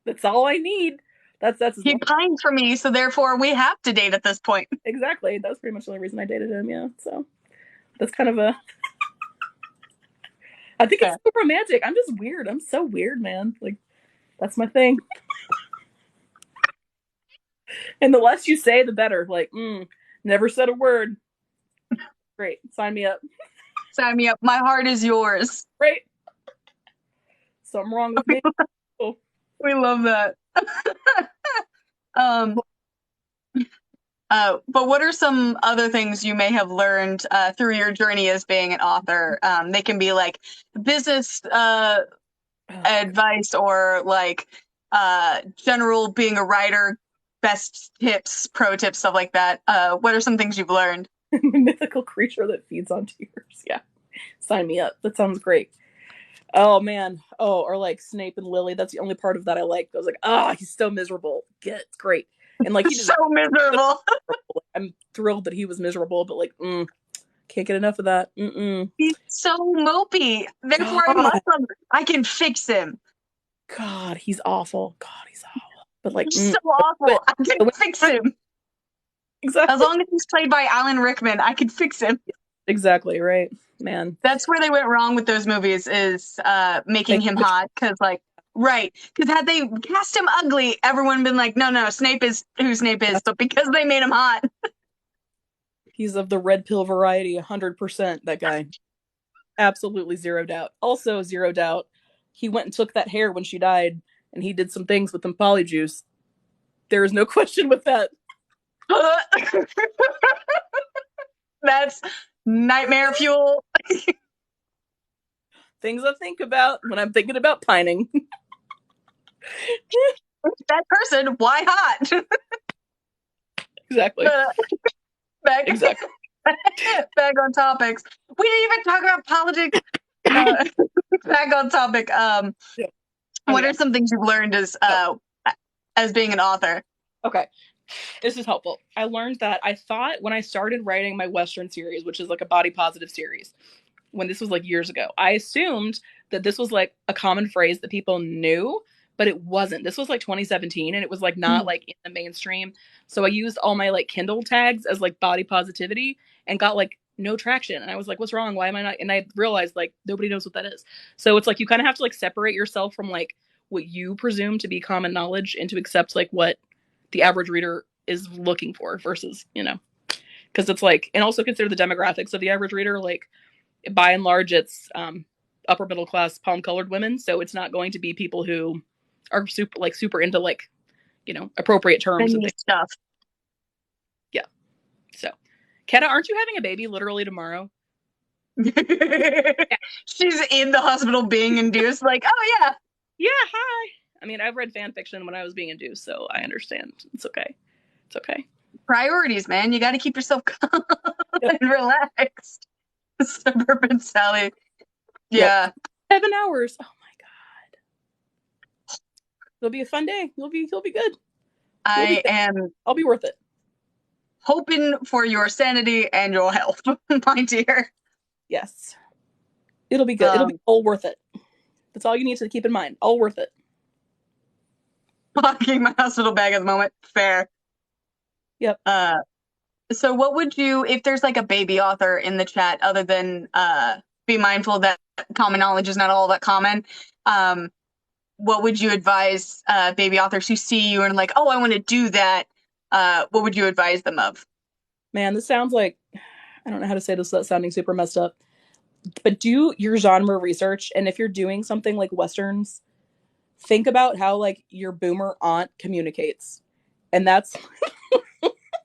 That's all I need. That's as he long. pined for me, so therefore we have to date at this point. Exactly. That was pretty much the only reason I dated him. Yeah. So That's kind of a. I think it's Fair. so romantic. I'm just weird. I'm so weird, man. Like that's my thing. And the less you say, the better. Like, never said a word. Great, sign me up. Sign me up. My heart is yours. Great. Something wrong with me. Oh. We love that. um, but what are some other things you may have learned through your journey as being an author? They can be like business advice or like general being a writer, best tips, pro tips, stuff like that. What are some things you've learned? Mythical creature that feeds on tears. Yeah, sign me up. That sounds great. Oh man. Oh, or like Snape and Lily. That's the only part of that I like. I was like, he's so miserable. Yeah, it's great. And like he So just miserable. I'm thrilled that he was miserable, but like, can't get enough of that. He's so mopey. Therefore, I God, must. I can fix him. God, he's awful. God, he's awful. But like, He's so awful. I can the fix him. As exactly, long as he's played by Alan Rickman, I can fix him. exactly right, man. That's where they went wrong with those movies is making him hot. Because like, right. Because had they cast him ugly, everyone been like, no, no, Snape is who Snape is. But because they made him hot. He's of the red pill variety, 100%. That guy, absolutely zero doubt. Also zero doubt. He went and took that hair when she died, and he did some things with them polyjuice. There is no question with that. That's nightmare fuel. Things I think about when I'm thinking about pining. That person, why hot? Exactly. back, Exactly. back on topics. We didn't even talk about politics. Back on topic. Yeah. What are some things you've learned as being an author? Okay. This is helpful. I learned that I thought when I started writing my Western series, which is like a body positive series, when this was like years ago, I assumed that this was like a common phrase that people knew, but it wasn't. This was like 2017 and it was like not like in the mainstream. So I used all my like Kindle tags as like body positivity and got like no traction. And I was like, what's wrong? Why am I not? And I realized like nobody knows what that is. So it's like you kind of have to like separate yourself from like what you presume to be common knowledge and to accept like what the average reader is looking for versus, because it's like, and also consider the demographics of the average reader. Like by and large, it's upper middle class palm colored women. So it's not going to be people who are super into like, appropriate terms and things. Stuff. Yeah. So, Kenna, aren't you having a baby literally tomorrow? She's in the hospital being induced, like, oh yeah. Yeah, hi. I mean, I've read fan fiction when I was being induced, so I understand. It's okay. It's okay. Priorities, man. You got to keep yourself calm and relaxed. Suburban Sally. Yeah. Yep. 7 hours. Oh my god. It'll be a fun day. You'll be good. I'll be worth it. Hoping for your sanity and your health, my dear. Yes. It'll be good. It'll be all worth it. That's all you need to keep in mind. All worth it. Packing my hospital bag at the moment. Fair. Yep. So what would you, if there's like a baby author in the chat, other than be mindful that common knowledge is not all that common, what would you advise baby authors who see you and like, oh, I want to do that? What would you advise them of? Man, this sounds like, I don't know how to say this without sounding super messed up, but do your genre research. And if you're doing something like Westerns, think about how like your boomer aunt communicates. And that's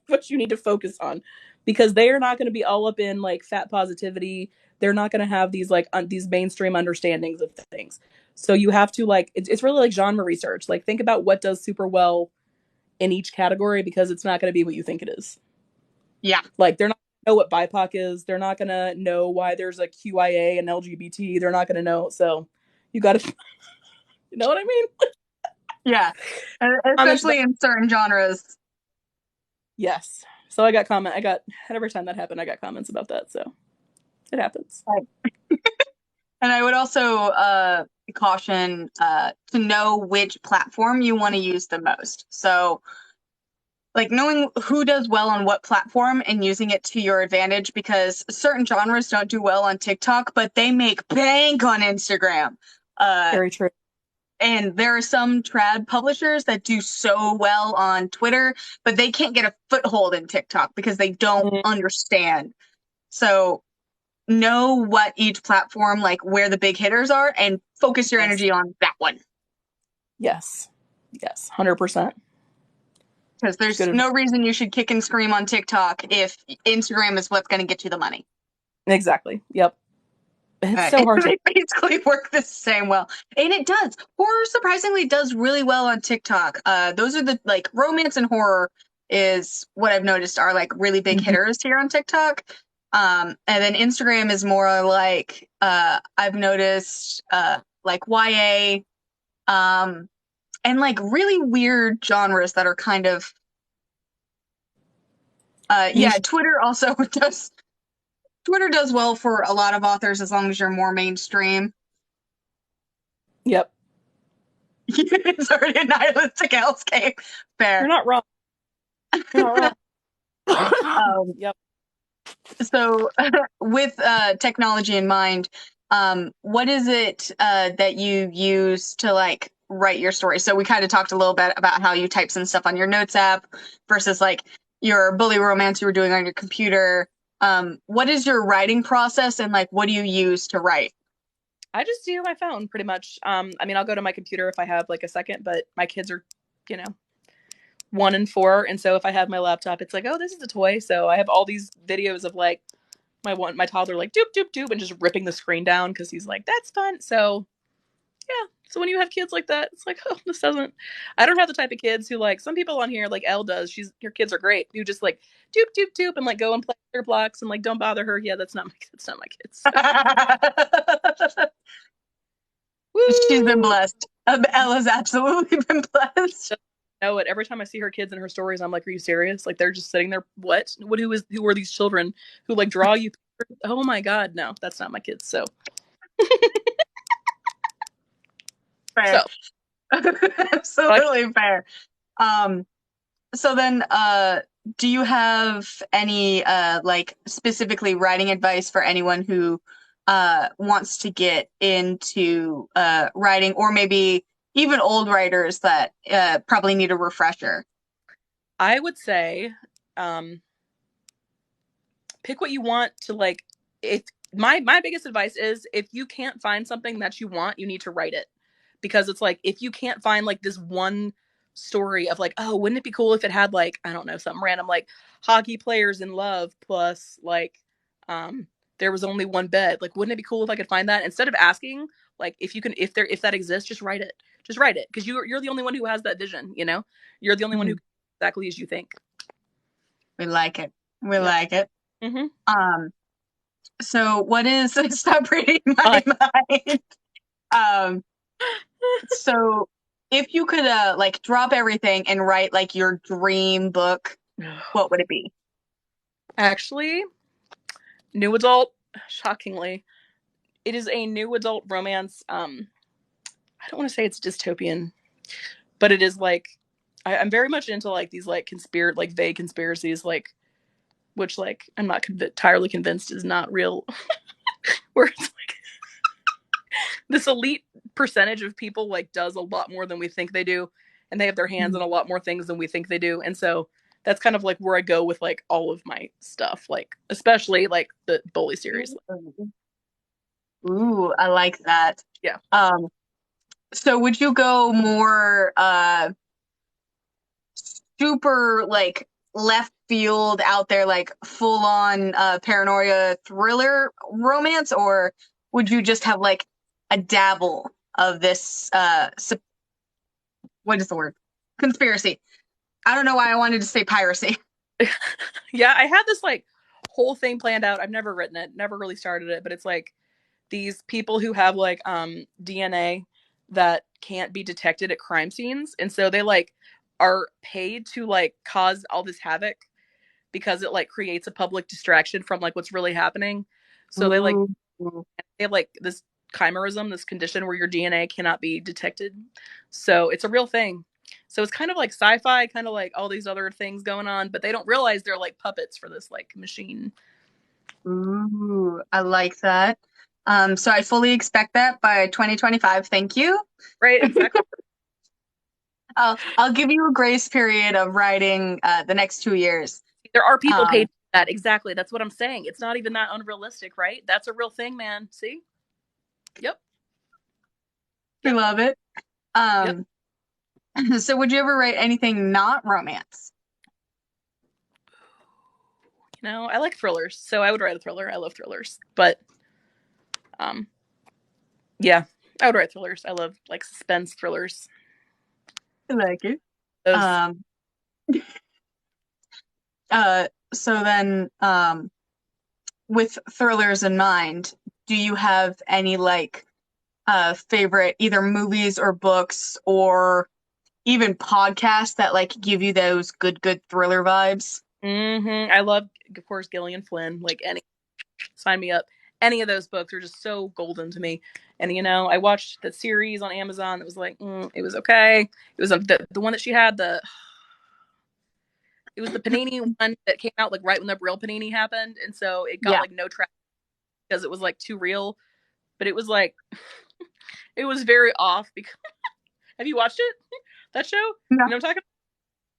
what you need to focus on, because they are not going to be all up in like fat positivity. They're not going to have these like these mainstream understandings of things. So you have to like, it's really like genre research. Like think about what does super well in each category, because it's not going to be what you think it is. Yeah. Like they're not know what BIPOC is. They're not going to know why there's a QIA and LGBT. They're not going to know. So you got to, you know what I mean? Yeah. Especially in certain genres. Yes. So I got every time that happened, I got comments about that. So it happens. And I would also caution to know which platform you want to use the most. So like knowing who does well on what platform and using it to your advantage because certain genres don't do well on TikTok, but they make bank on Instagram. Uh, Very true. and there are some trad publishers that do so well on Twitter, but they can't get a foothold in TikTok because they don't Mm, understand. So know what each platform, like where the big hitters are, and focus your yes. energy on that one. Yes. Yes. 100%. Because It's there's good advice. no reason you should kick and scream on TikTok if Instagram is what's going to get you the money. Exactly. Yep. It's so hard to. They basically work the same well, and it does. Horror surprisingly does really well on TikTok. Those are the like romance and horror is what I've noticed are like really big Mhm. hitters here on TikTok. And then Instagram is more like I've noticed like YA, and like really weird genres that are kind of yeah. Niche. Twitter does well for a lot of authors as long as you're more mainstream. Yep. It's already a nihilistic hellscape. You're Fair. not wrong. You're not wrong. Um, Yep. so, with technology in mind, what is it that you use to like write your story? So we kind of talked a little bit about how you type some stuff on your notes app versus like your bully romance you were doing on your computer. What is your writing process, and like what do you use to write? I just do my phone pretty much. I mean, I'll go to my computer if I have like a second, but my kids are, you know, 1 and 4, and so if I have my laptop, it's like, oh, this is a toy. So I have all these videos of like my toddler like doop doop doop and just ripping the screen down because he's like, that's fun. So yeah. So when you have kids like that, it's like, oh, this doesn't. I don't have the type of kids who like some people on here, like Elle does. Your kids are great. You just like doop doop doop and like go and play their blocks and like don't bother her. Yeah, that's not my kids. So. She's been Woo! blessed. Ella's absolutely been blessed. Just know it. Every time I see her kids and her stories, I'm like, are you serious? Like they're just sitting there. What? Who are these children who like draw you? Oh my god, no, that's not my kids. So Fair. so like Absolutely fair. Um, so then, do you have any like specifically writing advice for anyone who wants to get into writing, or maybe even old writers that probably need a refresher? I would say, um, pick what you want to like. If my biggest advice is if you can't find something that you want, you need to write it because it's like if you can't find like this one story of like, oh, wouldn't it be cool if it had like I don't know something random like hockey players in love plus like there was only one bed. Like, wouldn't it be cool if I could find that instead of asking like if you can if that exists, just write it. Just write it because you're the only one who has that vision. You know, you're the only one who Mhm. exactly as you think. We like it. We Yep. like it. Mm-hmm. Um, so what is stop reading my mind? Um, so if you could like drop everything and write like your dream book, what would it be? Actually, new adult, shockingly, it is a new adult romance. I don't want to say it's dystopian, but it is like I'm very much into like these like like vague conspiracies, like which like I'm not entirely convinced is not real. Where it's like this elite percentage of people like does a lot more than we think they do, and they have their hands on a lot more things than we think they do, and so that's kind of like where I go with like all of my stuff, like especially like the Bully series. Ooh, I like that. Yeah. Um, so would you go more super like left field out there like full on paranoia thriller romance, or would you just have like a dabble of this what is the word? Conspiracy. I don't know why I wanted to say piracy. Yeah, I had this like whole thing planned out. I've never written it, never really started it, but it's like these people who have like DNA that can't be detected at crime scenes, and so they like are paid to like cause all this havoc because it like creates a public distraction from like what's really happening. So Ooh. they have like this chimerism, this condition where your DNA cannot be detected. So it's a real thing. So it's kind of like sci-fi, kind of like all these other things going on, but they don't realize they're like puppets for this like machine. Ooh, I like that. So I fully expect that by 2025. Thank you. Right, exactly. I'll give you a grace period of writing the next 2 years. There are people paid Um, for that. Exactly. That's what I'm saying. It's not even that unrealistic, right? That's a real thing, man. See? Yep. we Yep. love it. Yep. So would you ever write anything not romance? You know, I like thrillers, so I would write a thriller. I love thrillers. But um yeah, I would write thrillers. I love like suspense thrillers. I like it. Those Um, so then, with thrillers in mind, do you have any like favorite either movies or books or even podcasts that like give you those good thriller vibes? I love, of course, Gillian Flynn. Like any, sign me up. Any of those books are just so golden to me. And you know, I watched the series on Amazon that was like, it was okay. It was the one that she had. It was the Panini one that came out like right when the real Panini happened, and so it got Yeah. like no track because it was like too real. But it was like it was very off. Because have you watched it? That show? You No. know what I'm talking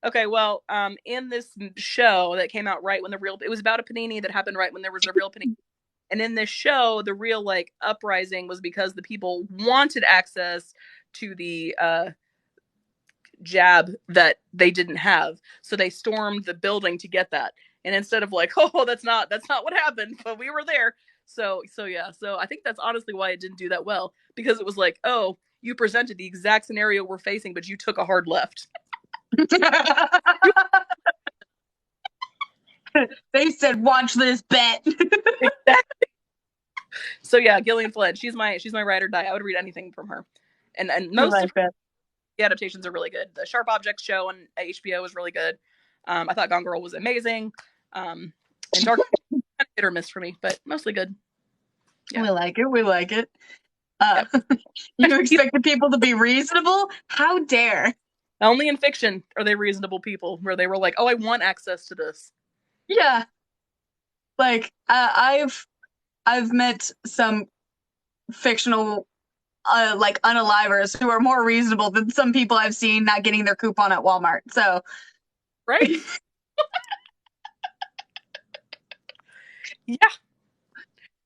about? Okay, well, in this show that came out right when it was about a panini that happened right when there was a real panini. And in this show, the real like uprising was because the people wanted access to the jab that they didn't have, so they stormed the building to get that. And instead of like, oh, that's not what happened, but we were there. So yeah, so I think that's honestly why it didn't do that well, because it was like, oh, you presented the exact scenario we're facing, but you took a hard left. They said, "Watch this bet." Exactly. So yeah, Gillian Flynn, she's my ride or die. I would read anything from her, and I most like of that. the adaptations are really good. The Sharp Objects show on HBO was really good. I thought Gone Girl was amazing. And Dark hit or miss for me, but mostly good. Yeah. We like it. We like it. You expected people to be reasonable? How dare? Only in fiction are they reasonable people, where they were like, "Oh, I want access to this." Yeah, like I've met some fictional like unalivers who are more reasonable than some people I've seen not getting their coupon at Walmart. So Right? Yeah.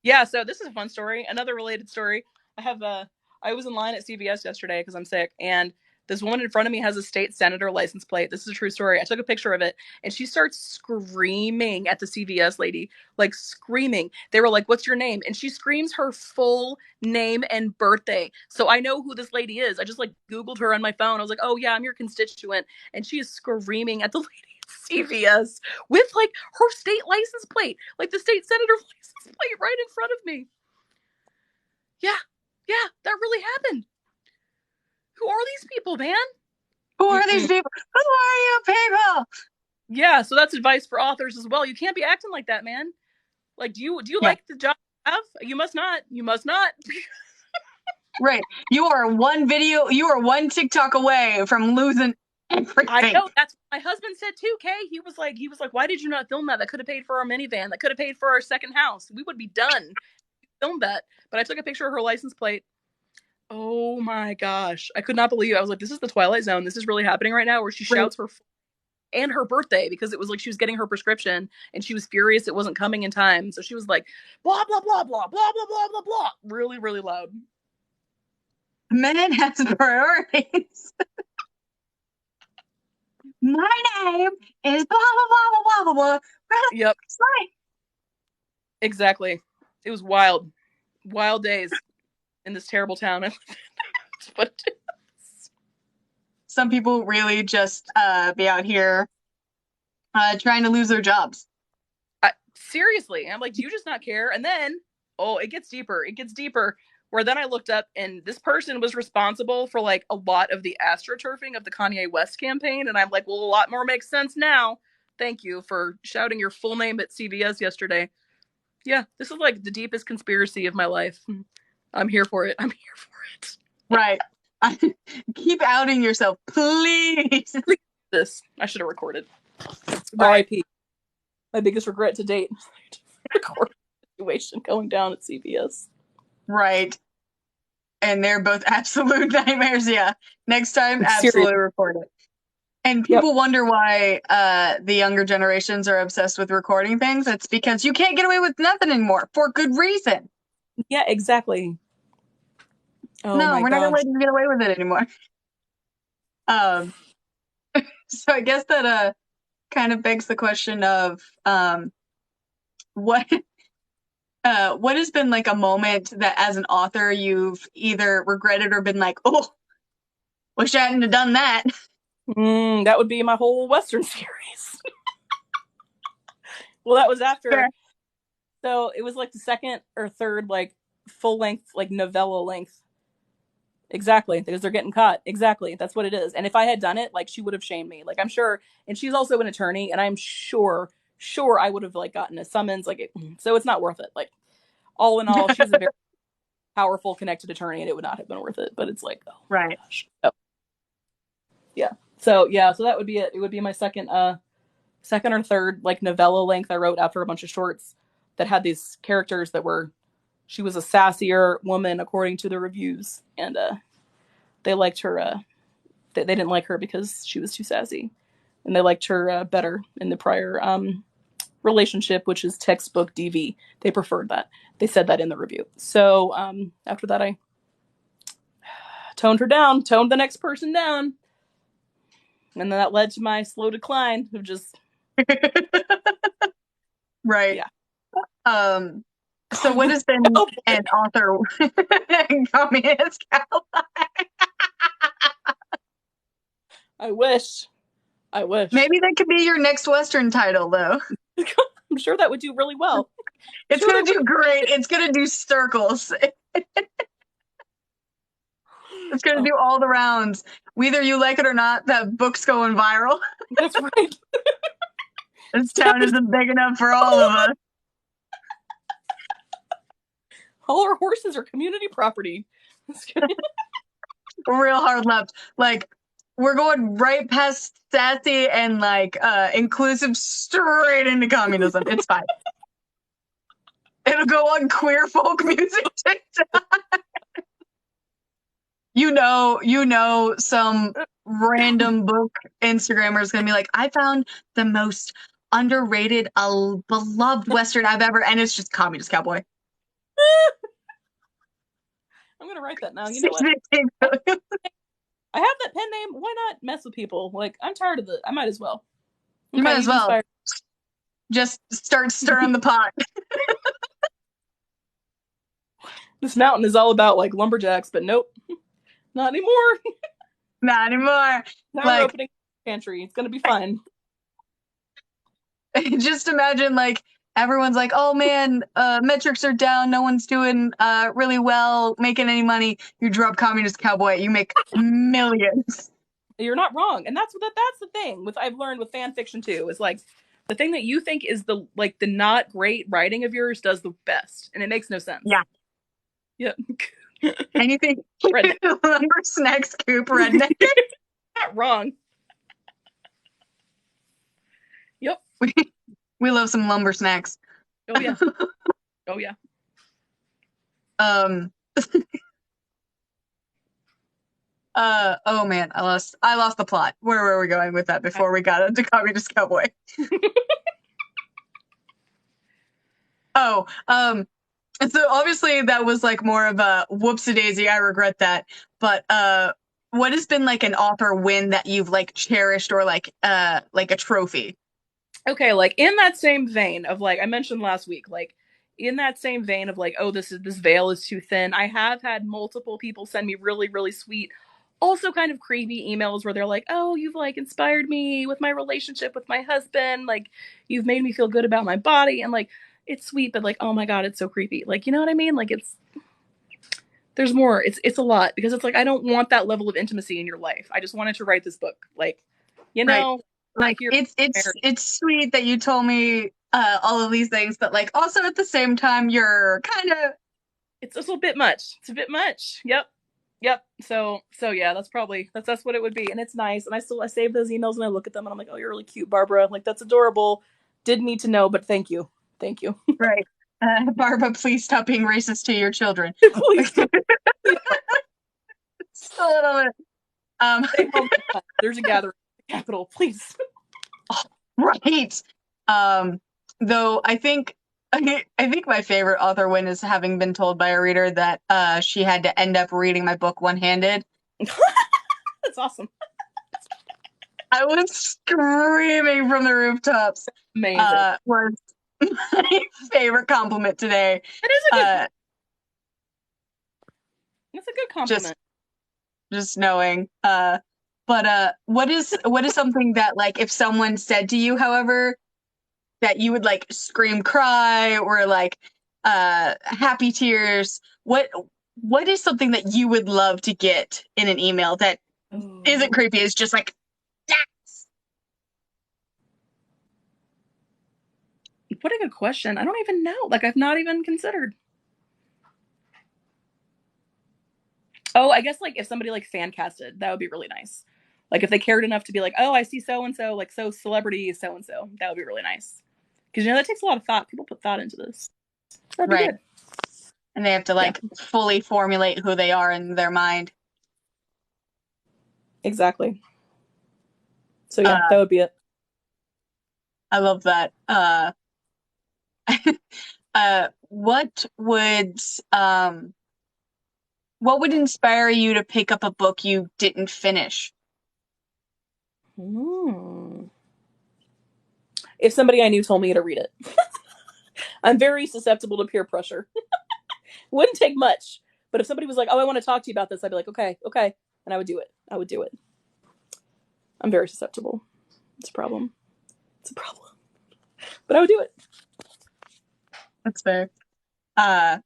Yeah, so this is a fun story. Another related story. I was in line at CVS yesterday because I'm sick, and this woman in front of me has a state senator license plate. This is a true story. I took a picture of it, and she starts screaming at the CVS lady, like screaming. They were like, "What's your name?" And she screams her full name and birthday. So I know who this lady is. I just like Googled her on my phone. I was like, "Oh yeah, I'm your constituent." And she is screaming at the lady at CVS with like her state license plate, like the state senator license plate right in front of me. Yeah, yeah, that really happened. Who are these people, man? who are these Mm-mm. people? Who are you people? Yeah, so that's advice for authors as well. You can't be acting like that, man. Like, do you Yeah, like the job you have? You must not. You must not. right. You are one TikTok away from losing I everything. know. That's what my husband said too. Kay, he was like, why did you not film that? That could have paid for our minivan. That could have paid for our second house. We would be done. Film that. But I took a picture of her license plate. Oh my gosh, I could not believe it. I was like, this is the Twilight Zone. This is really happening right now, where she Right. shouts her and her birthday, because it was like she was getting her prescription and she was furious it wasn't coming in time. So she was like, blah, blah, blah, blah, blah, blah, blah, blah, blah. Really, really loud. Man has priorities. My name is blah blah blah blah blah blah blah. Yep, exactly. It was wild. Wild days in this terrible town. But some people really just be out here trying to lose their jobs. seriously, I'm like, do you just not care? And then, oh, it gets deeper. It gets deeper. Where then I looked up, and this person was responsible for like a lot of the astroturfing of the Kanye West campaign. And I'm like, well, a lot more makes sense now. Thank you for shouting your full name at CVS yesterday. Yeah, this is like the deepest conspiracy of my life. I'm here for it. I'm here for it. Right. Keep outing yourself, please. This I should have recorded. Right. R.I.P. My biggest regret to date. Record situation going down at CVS. Right. And they're both absolute nightmares. Yeah. Next time, absolutely Seriously. record it. And Yep. people wonder why the younger generations are obsessed with recording things. It's because you can't get away with nothing anymore for good reason. Yeah, exactly. Oh No, my we're not gonna gosh. let you get away with it anymore. Um, so I guess that kind of begs the question of what what has been like a moment that as an author you've either regretted or been like, oh, wish I hadn't have done that. That would be my whole Western series. Well, that was after. So it was like the second or third like full length like novella length. Exactly, because they're getting caught. Exactly, that's what it is. And if I had done it, like she would have shamed me. Like I'm sure, and she's also an attorney, and I'm sure I would have like gotten a summons. So it's not worth it. Like all in all, she's a very powerful, connected attorney, and it would not have been worth it. But it's like, oh my Right. gosh. Oh. So that would be it. It would be my second or third like novella length I wrote after a bunch of shorts that had these characters that were she was a sassier woman according to the reviews, and they liked her they didn't like her because she was too sassy, and they liked her better in the prior relationship, which is textbook DV. They preferred that. They said that in the review. So after that I toned the next person down, and then that led to my slow decline of just Right. yeah. So what has been an author communist Calla? I wish. Maybe that could be your next Western title, though. I'm sure that would do really well. It's Sure gonna do great. It's gonna do circles. It's gonna do all the rounds. Whether you like it or not, that book's going viral. That's right. This town isn't big enough for all of us. All our horses are community property. Real hard left. Like, we're going right past sassy and like inclusive straight into communism. It's fine. It'll go on queer folk music TikTok. You know, some random book Instagrammer is gonna be like, I found the most underrated, beloved Western I've ever, and it's just Communist Cowboy. I'm gonna write that now. You know what? I have that pen name. Why not mess with people? Like, I'm tired of it. I might as well. You might as well. Inspired. Just start stirring the pot. This mountain is all about like lumberjacks, but nope. Not anymore. Not anymore. Now we're opening a pantry. It's gonna be fun. Just imagine like everyone's like, oh man, metrics are down, no one's doing really well, making any money. You drop Communist Cowboy, you make millions. You're not wrong. And that's the thing with I've learned with fan fiction too, is like the thing that you think is the not great writing of yours does the best. And it makes no sense. Yeah. Yeah. Anything lumber snacks coop redneck. Not wrong. Yep. We love some lumber snacks. Oh yeah. Oh yeah. Oh man, I lost the plot. Where were we going with that before we got into Communist Cowboy? So obviously that was like more of a whoopsie-daisy, I regret that. But what has been like an author win that you've like cherished or like a trophy? Okay, like in that same vein of like I mentioned last week, like in that same vein of like, oh, this veil is too thin. I have had multiple people send me really, really sweet, also kind of creepy emails where they're like, oh, you've like inspired me with my relationship with my husband. Like you've made me feel good about my body. And like, it's sweet, but like, oh my God, it's so creepy. Like, you know what I mean? Like there's more. It's a lot because it's like, I don't want that level of intimacy in your life. I just wanted to write this book. Like, you know, right. Like it's sweet that you told me all of these things, but like also at the same time, you're kind of it's a little bit much. It's a bit much. Yep. Yep. So yeah, that's what it would be, and it's nice. And I save those emails and I look at them and I'm like, oh, you're really cute, Barbara. Like that's adorable. Didn't need to know, but thank you, thank you. Right. Barbara, please stop being racist to your children. Please, please Just a little bit. stay home. There's a gathering at the Capitol, please. Right. Um, though I think my favorite author win is having been told by a reader that she had to end up reading my book one-handed. That's awesome. I was screaming from the rooftops. Amazing. Was my favorite compliment today. It is a good. Uh, That's a good compliment. just knowing. But what is something that, like, if someone said to you, however, that you would like scream, cry, or like happy tears? What is something that you would love to get in an email that isn't creepy? It's just like, yes. What a good question. I don't even know. Like I've not even considered. Oh, I guess like if somebody like fan casted, that would be really nice. Like if they cared enough to be like, oh, I see so and so, like so celebrity so and so, that would be really nice. Because that takes a lot of thought. People put thought into this. That'd be Right. good. And they have to like fully formulate who they are in their mind. Exactly. So yeah, that would be it. I love that. What would inspire you to pick up a book you didn't finish? If somebody I knew told me to read it. I'm very susceptible to peer pressure. Wouldn't take much. But if somebody was like, oh, I want to talk to you about this, I'd be like, okay. And I would do it. I'm very susceptible. It's a problem. But I would do it. That's fair. I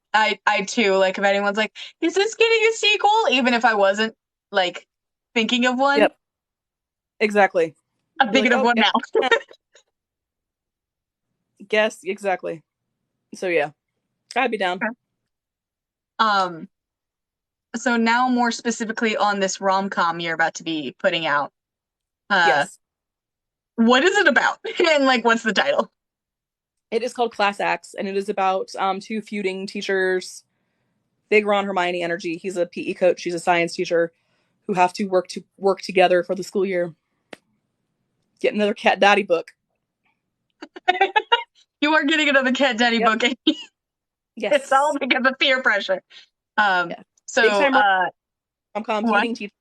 too, like, if anyone's like, is this getting a sequel? Even if I wasn't like thinking of one. Yep. Exactly. I'm thinking of one now. Guess exactly. So yeah, I'd be down. So now more specifically on this rom-com you're about to be putting out. Yes. What is it about? And like, what's the title? It is called Class Acts, and it is about two feuding teachers. Big Ron Hermione energy. He's a PE coach. She's a science teacher, who have to work together for the school year. Get another Cat Daddy book. You are getting another Cat Daddy book. Yes. It's all because of peer pressure. So rom-com feuding teachers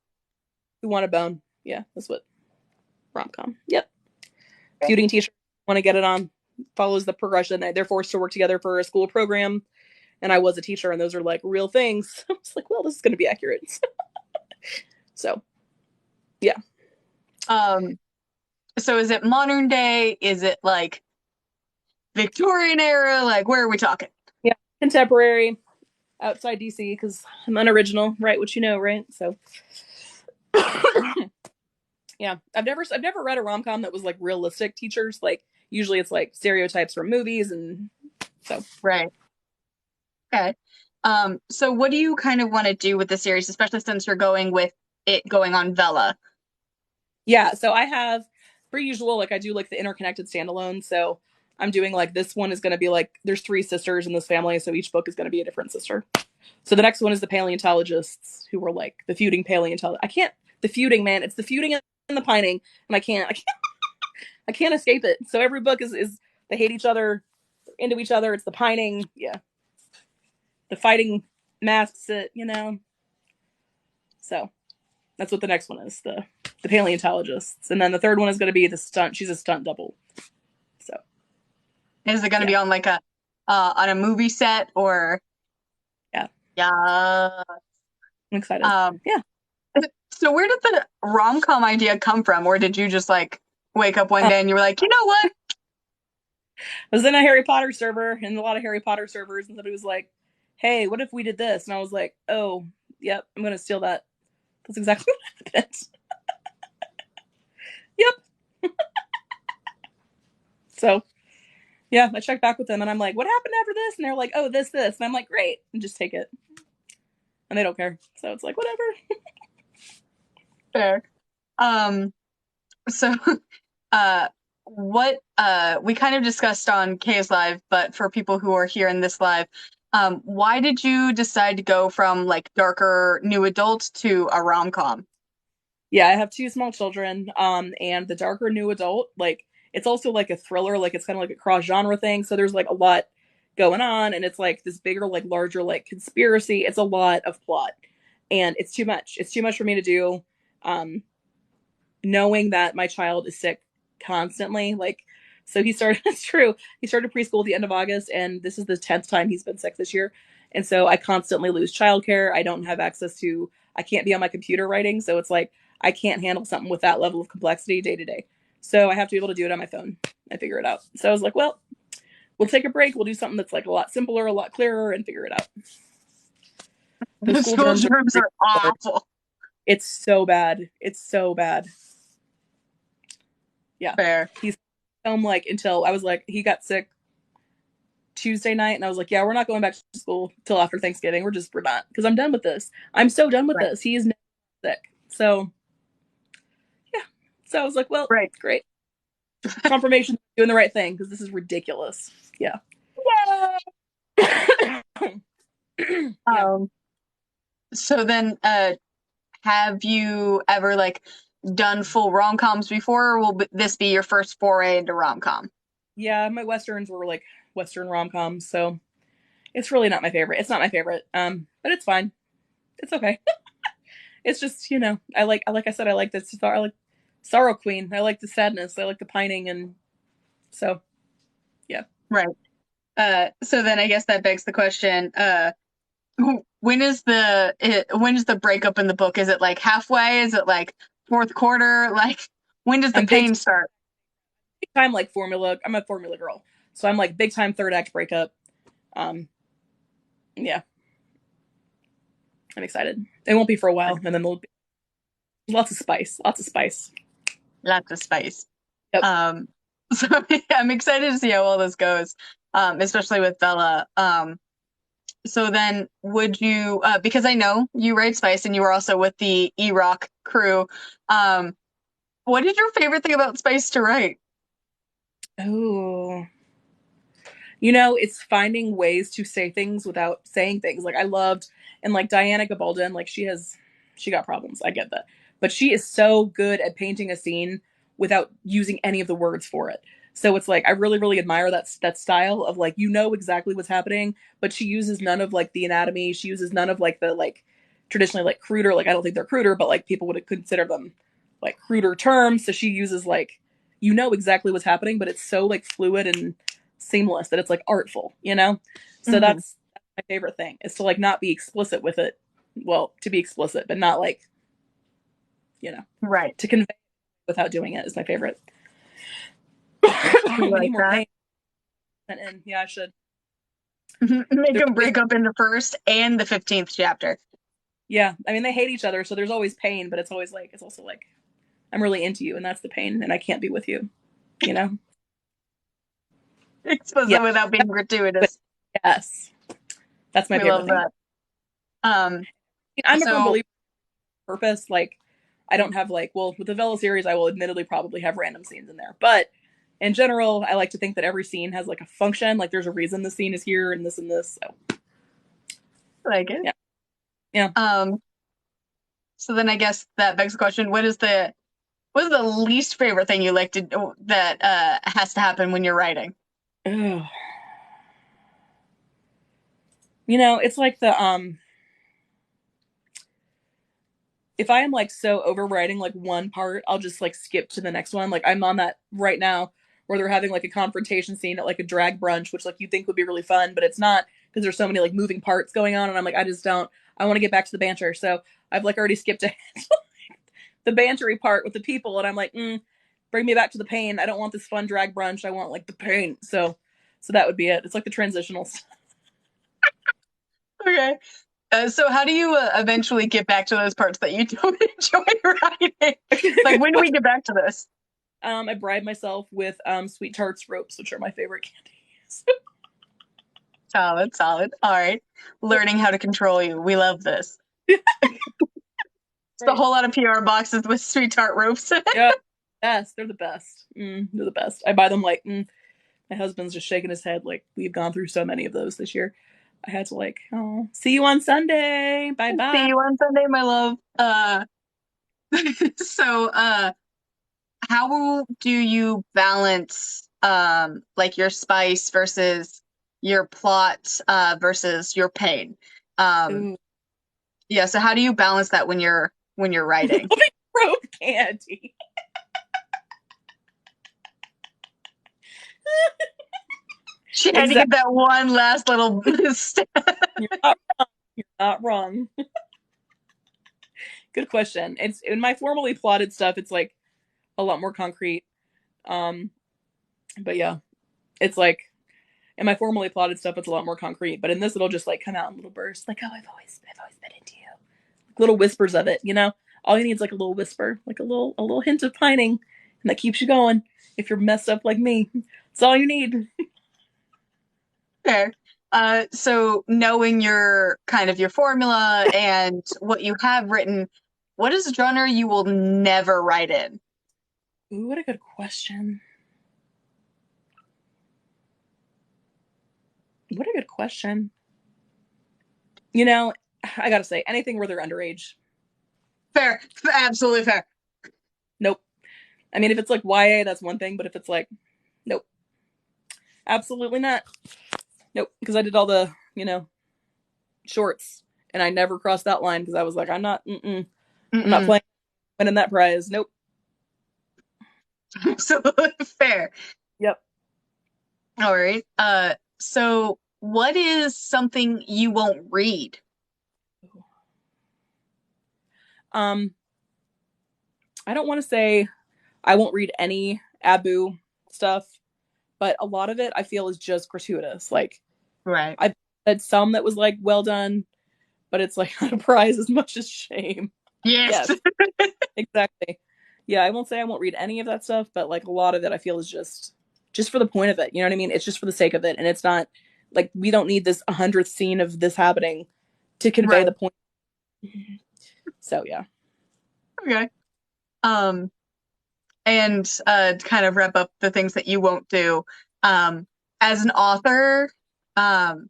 who want a bone. Yeah, that's what rom-com. Yep. Okay. Feuding teachers want to get it on. Follows the progression. They're forced to work together for a school program. And I was a teacher, and those are like real things. I was like, well, this is going to be accurate. So, yeah. So is it modern day? Is it like Victorian era? Like, where are we talking? Yeah, contemporary, outside DC, because I'm unoriginal, right? Which you know, right? So, yeah, I've never read a rom-com that was like realistic teachers. Like, usually it's like stereotypes from movies, and so right. Okay. So what do you kind of want to do with the series, especially since you're going with it going on Vella? Yeah, so I have, per usual, like I do like the interconnected standalone. So I'm doing like, this one is going to be like, there's 3 sisters in this family, so each book is going to be a different sister. So the next one is the paleontologists, who were like the feuding paleontologists. The feuding, man, it's the feuding and the pining, and I can't escape it. So every book is they hate each other, into each other. It's the pining, yeah. The fighting masks it, So that's what the next one is, the paleontologists. And then the third one is going to be the stunt. She's a stunt double. So is it going to be on like on a movie set, or? Yeah. I'm excited. Yeah. So where did the rom-com idea come from? Or did you just like wake up one day and you were like, you know what? I was in a Harry Potter server, and a lot of Harry Potter servers, and somebody was like, hey, what if we did this? And I was like, oh, yep, I'm going to steal that. That's exactly what happened. Yep. So, yeah, I checked back with them, and I'm like, what happened after this? And they're like, oh, this. And I'm like, great. And just take it. and they don't care. So it's like whatever. Fair. Um, so what we kind of discussed on Kay's live, but for people who are here in this live, why did you decide to go from like darker new adult to a rom-com? Yeah, I have two small children, and the darker new adult, like it's also like a thriller, like it's kind of like a cross genre thing. So there's like a lot going on, and it's like this bigger, like larger, like conspiracy. It's a lot of plot, and it's too much. It's too much for me to do. Um, Knowing that my child is sick constantly, like so he started. It's true. He started preschool at the end of August, and this is the 10th time he's been sick this year, and so I constantly lose childcare. I don't have access to. I can't be on my computer writing, so it's like I can't handle something with that level of complexity day to day. So I have to be able to do it on my phone. I figure it out. So I was like, well, we'll take a break. We'll do something that's like a lot simpler, a lot clearer, and figure it out. The The school school terms germs are are awful. it's so bad. It's so bad. Yeah. Fair. He's home like until I was like, he got sick Tuesday night, and I was like, yeah, we're not going back to school till after Thanksgiving. We're not, because I'm done with this. I'm so done with Right. this. He is now sick. So yeah. So I was like, well, Right. great. Confirmation doing the right thing, because this is ridiculous. Yeah. Yay! Yeah. So then have you ever like done full rom-coms before, or will this be your first foray into rom-com? Yeah, my westerns were like Western rom-coms, so it's really not my favorite. It's not my favorite. But it's fine. It's okay. It's just, like I said, I like this. I like Sorrow Queen. I like the sadness. I like the pining, and so yeah. Right. So then I guess that begs the question, when is the breakup in the book? Is it like halfway? Is it like fourth quarter? Like when does the I'm big pain start? time like formula. I'm a formula girl, so I'm like big time third act breakup. Yeah, I'm excited. It won't be for a while, and then there'll be lots of spice. Lots of spice. Lots of spice. Yep. So I'm excited to see how all this goes, especially with Bella. So then would you, because I know you write Spice and you were also with the E-Rock crew, what is your favorite thing about Spice to write? Oh, it's finding ways to say things without saying things. Like I loved, and like Diana Gabaldon, like she got problems. I get that, but she is so good at painting a scene without using any of the words for it. So it's like I really, really admire that style of like exactly what's happening, but she uses none of like the anatomy. She uses none of like the like traditionally like cruder. Like I don't think they're cruder, but like people would consider them like cruder terms. So she uses like exactly what's happening, but it's so like fluid and seamless that it's like artful. So Mhm. that's my favorite thing, is to like not be explicit with it. Well, to be explicit, but not like Right. to convey without doing it is my favorite. You We need like more that? pain. And yeah, I should. Make There's them always, break up in the first and the 15th chapter. yeah, I mean they hate each other, so there's always pain, but it's always like it's also like I'm really into you, and that's the pain, and I can't be with you. You know? Expose Yeah. it without being gratuitous. Yes, that's my We favorite love thing. that. I'm a firm So believer in purpose. Like I don't have like, well, with the Vela series, I will admittedly probably have random scenes in there, but in general, I like to think that every scene has like a function. Like there's a reason the scene is here and this and this. So like it. yeah. Yeah. So then I guess that begs the question, what is the least favorite thing you like to do that has to happen when you're writing? Ugh. It's like if I am like so overwriting like one part, I'll just like skip to the next one. Like I'm on that right now where they're having like a confrontation scene at like a drag brunch, which like you think would be really fun, but it's not, because there's so many like moving parts going on, and I'm like, I want to get back to the banter. So I've like already skipped ahead the bantery part with the people, and I'm like, bring me back to the pain. I don't want this fun drag brunch. I want like the pain. So that would be it. It's like the transitional stuff. Okay. So how do you eventually get back to those parts that you don't enjoy writing? Like when do we get back to this? I bribe myself with sweet tarts ropes, which are my favorite candies. Solid, solid. All right. Learning how to control you. We love this. It's a Right. whole lot of PR boxes with sweet tart ropes. Yeah. Yes, they're the best. They're the best. I buy them like, my husband's just shaking his head like we've gone through so many of those this year. I had to like, oh, see you on Sunday. Bye See bye. you on Sunday, my love. So how do you balance like your spice versus your plot versus your pain? Um Ooh. yeah, so how do you balance that when you're writing? Rope candy. She had to Exactly. get that one last little step. You're not wrong. You're not wrong. Good question. It's in my formally plotted stuff, it's like a lot more concrete. Um, but yeah, it's like in my formally plotted stuff, it's a lot more concrete. But in this, it'll just like come out in little bursts, like, oh, I've always been into you. Like little whispers of it, you know. All you need is like a little whisper, like a little hint of pining, and that keeps you going. If you're messed up like me, that's all you need. Fair. So knowing your kind of your formula and what you have written, what is a genre you will never write in? Ooh, what a good question. What a good question. You know, I gotta say, anything where they're underage. Fair, absolutely fair. Nope. I mean, if it's like YA, that's one thing, but if it's like, nope, absolutely not. Nope. Because I did all the, shorts and I never crossed that line because I was like, I'm not Mm-mm. playing, winning that prize. Nope. Absolutely fair. Yep. All right. So what is something you won't read? Um, I don't want to say I won't read any Abu stuff, but a lot of it I feel is just gratuitous. Like Right. I've read some that was like well done, but it's like not a prize as much as shame. Yes. Yes, exactly. Yeah, I won't say I won't read any of that stuff, but like a lot of it I feel is just for the point of it. You know what I mean? It's just for the sake of it. And it's not like we don't need this 100th scene of this happening to convey Right. the point. So yeah. Okay. Um, and to kind of wrap up the things that you won't do, um, as an author, um,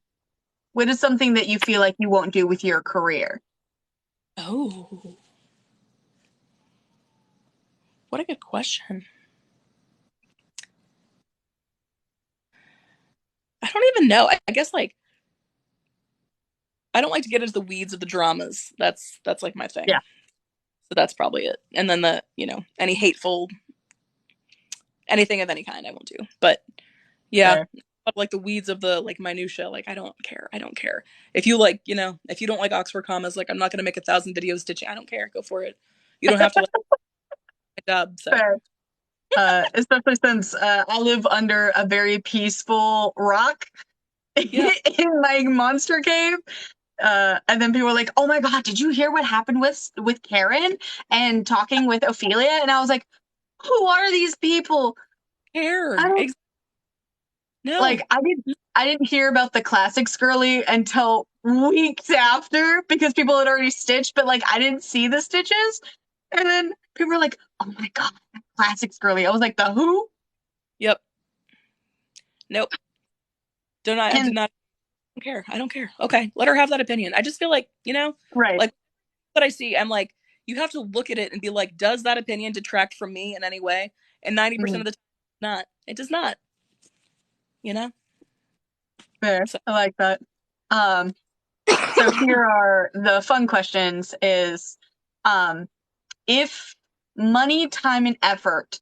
what is something that you feel like you won't do with your career? Oh, what a good question. I don't even know. I guess like I don't like to get into the weeds of the dramas. That's like my Yeah. thing. So that's probably it. And then any hateful anything of any kind I won't do. But yeah, Fair. like the weeds of the like minutia, like I don't care. I don't care. If you like, if you don't like Oxford commas, like I'm not gonna make 1,000 videos stitching. I don't care. Go for it. You don't have to like my job. So Fair. Especially since I live under a very peaceful rock yeah. in my monster cave. And then people were like, "Oh my God, did you hear what happened with Karen and talking with Ophelia?" And I was like, "Who are these people?" I Care. don't No. like. I didn't hear about the classics girly until weeks after because people had already stitched, but like I didn't see the stitches. And then people were like, "Oh my God, classics girly." I was like, "The who?" Yep. Nope. Don't I did And not care. I don't care. Okay. Let her have that opinion. I just feel like, right. like what I see, I'm like, you have to look at it and be like, does that opinion detract from me in any way? And 90% Mhm. of the time, not. It does not, you know? Fair. So, I like that. Um, so here are the fun questions is um if money, time, and effort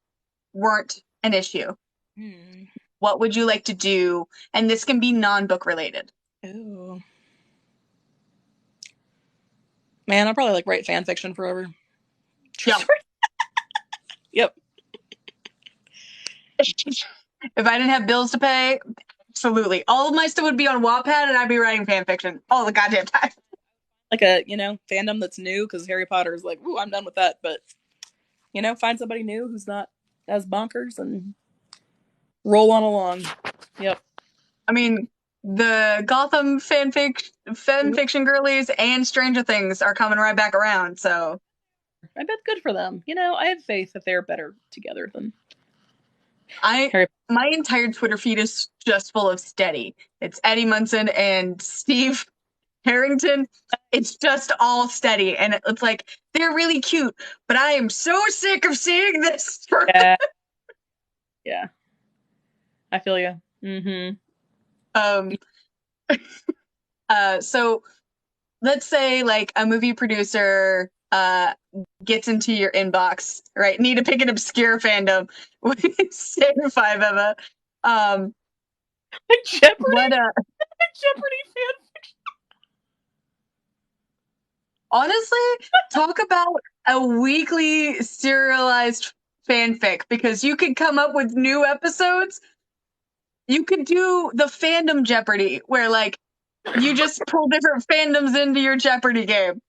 weren't an issue, hmm. what would you like to do? And this can be non-book related. Ooh. Man, I'll probably like write fan fiction forever. True Yeah. story. Yep. If I didn't have bills to pay, absolutely. All of my stuff would be on Wattpad and I'd be writing fan fiction all the goddamn time. Like a, fandom that's new because Harry Potter is like, ooh, I'm done with that. But, find somebody new who's not as bonkers and roll on along. Yep. I mean, the Gotham fan fiction girlies and Stranger Things are coming right back around. So I bet good for them. I have faith that they're better together than I Harry. my entire Twitter feed is just full of steady. It's Eddie Munson and Steve Harrington. It's just all steady, and it's like they're really cute, but I am so sick of seeing this. Yeah, yeah. I feel you. Mm-hmm. um, so let's say like a movie producer gets into your inbox, right? Need to pick an obscure fandom. Say five, Emma. Um, Jeopardy. what Jeopardy fan. Honestly, talk about a weekly serialized fanfic because you could come up with new episodes. You could do the fandom Jeopardy where like you just pull different fandoms into your Jeopardy game.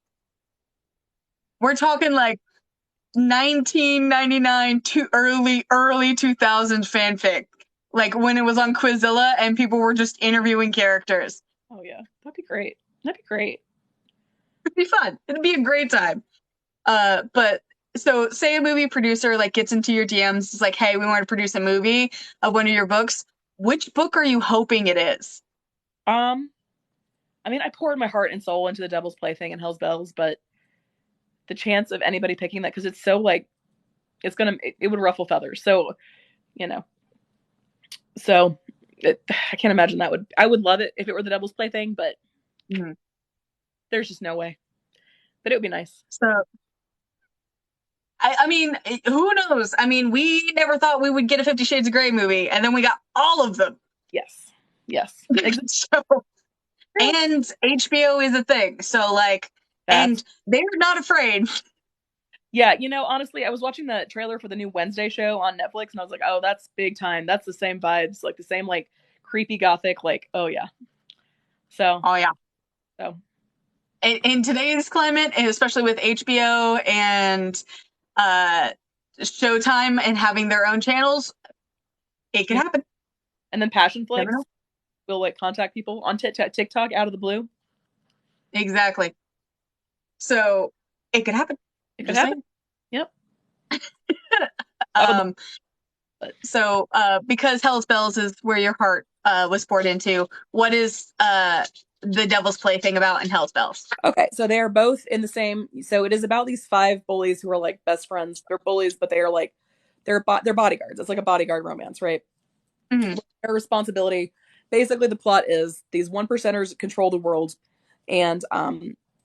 We're talking like 1999 to early 2000s fanfic. Like when it was on Quizilla and people were just interviewing characters. Oh yeah, that'd be great. That'd be great. It'd be fun. It'd be a great time. But so say a movie producer like gets into your DMs, is like, hey, we want to produce a movie of one of your books. Which book are you hoping it is? I mean, I poured my heart and soul into the Devil's Plaything and Hell's Bells, but the chance of anybody picking that, because it's so like, it would ruffle feathers. So, you know, so I can't imagine I would love it if it were the Devil's Plaything, but there's just no way. But it would be nice. So, I mean, who knows? I mean, we never thought we would get a 50 Shades of Grey movie, and then we got all of them. Yes. Yes. So, and HBO is a thing. So, like, and they're not afraid. Yeah, honestly, I was watching the trailer for the new Wednesday show on Netflix, and I was like, oh, that's big time. That's the same vibes, like the same, like, creepy gothic, like, oh, yeah. So. Oh, yeah. So. In today's climate, and especially with HBO and Showtime and having their own channels, it could happen. And then Passionflix will, like, contact people on TikTok out of the blue. Exactly. So, it could happen. It could happen. Yep. So, because Hell's Bells is where your heart was poured into, what is the Devil's Plaything about in Hell's Bells? Okay, so they are both in the same. So it is about these 5 bullies who are like best friends. They're bullies, but they are like they're bodyguards. It's like a bodyguard romance, right? Mm-hmm. Their responsibility. Basically, the plot is these 1%ers control the world, and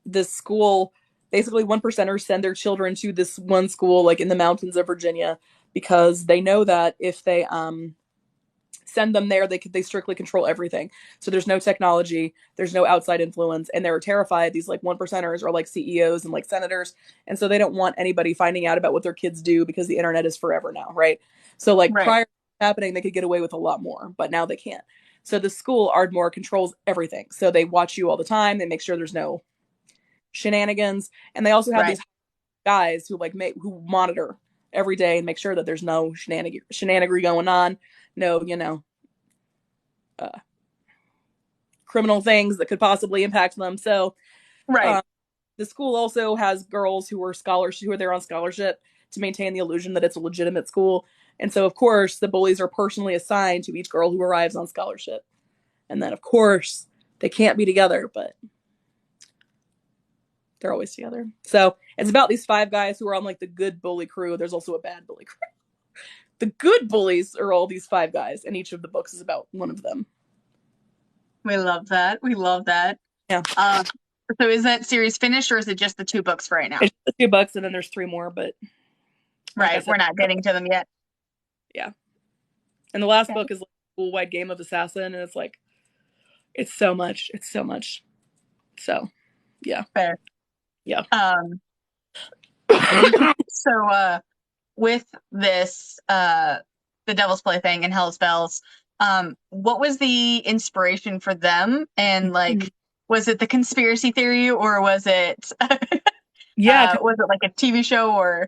this school. Basically, 1%ers send their children to this one school, like in the mountains of Virginia, because they know that if they send them there, they strictly control everything. So there's no technology, there's no outside influence, and they're terrified these like 1%ers are like CEOs and like senators, and so they don't want anybody finding out about what their kids do because the internet is forever now, right? So like prior to happening, they could get away with a lot more, but now they can't. So the school Ardmore controls everything. So they watch you all the time. They make sure there's no shenanigans, and they also have these guys who who monitor every day and make sure that there's no shenanigery going on, no criminal things that could possibly impact them. So the school also has girls who are there on scholarship to maintain the illusion that it's a legitimate school. And so of course the bullies are personally assigned to each girl who arrives on scholarship, and then of course they can't be together, but they're always together. So it's about these 5 guys who are on like the good bully crew. There's also a bad bully crew. The good bullies are all these 5 guys, and each of the books is about one of them. We love that. We love that. Yeah. So is that series finished, or is it just the 2 books for right now? It's the 2 books, and then there's 3 more, but right, we're not getting to them yet. Yeah. And the last book is like a school-wide game of assassin, and it's like it's so much. It's so much. So, yeah. Fair. Yeah. So with this The Devil's Plaything and Hell's Bells, what was the inspiration for them? And like was it the conspiracy theory, or was it was it like a TV show? Or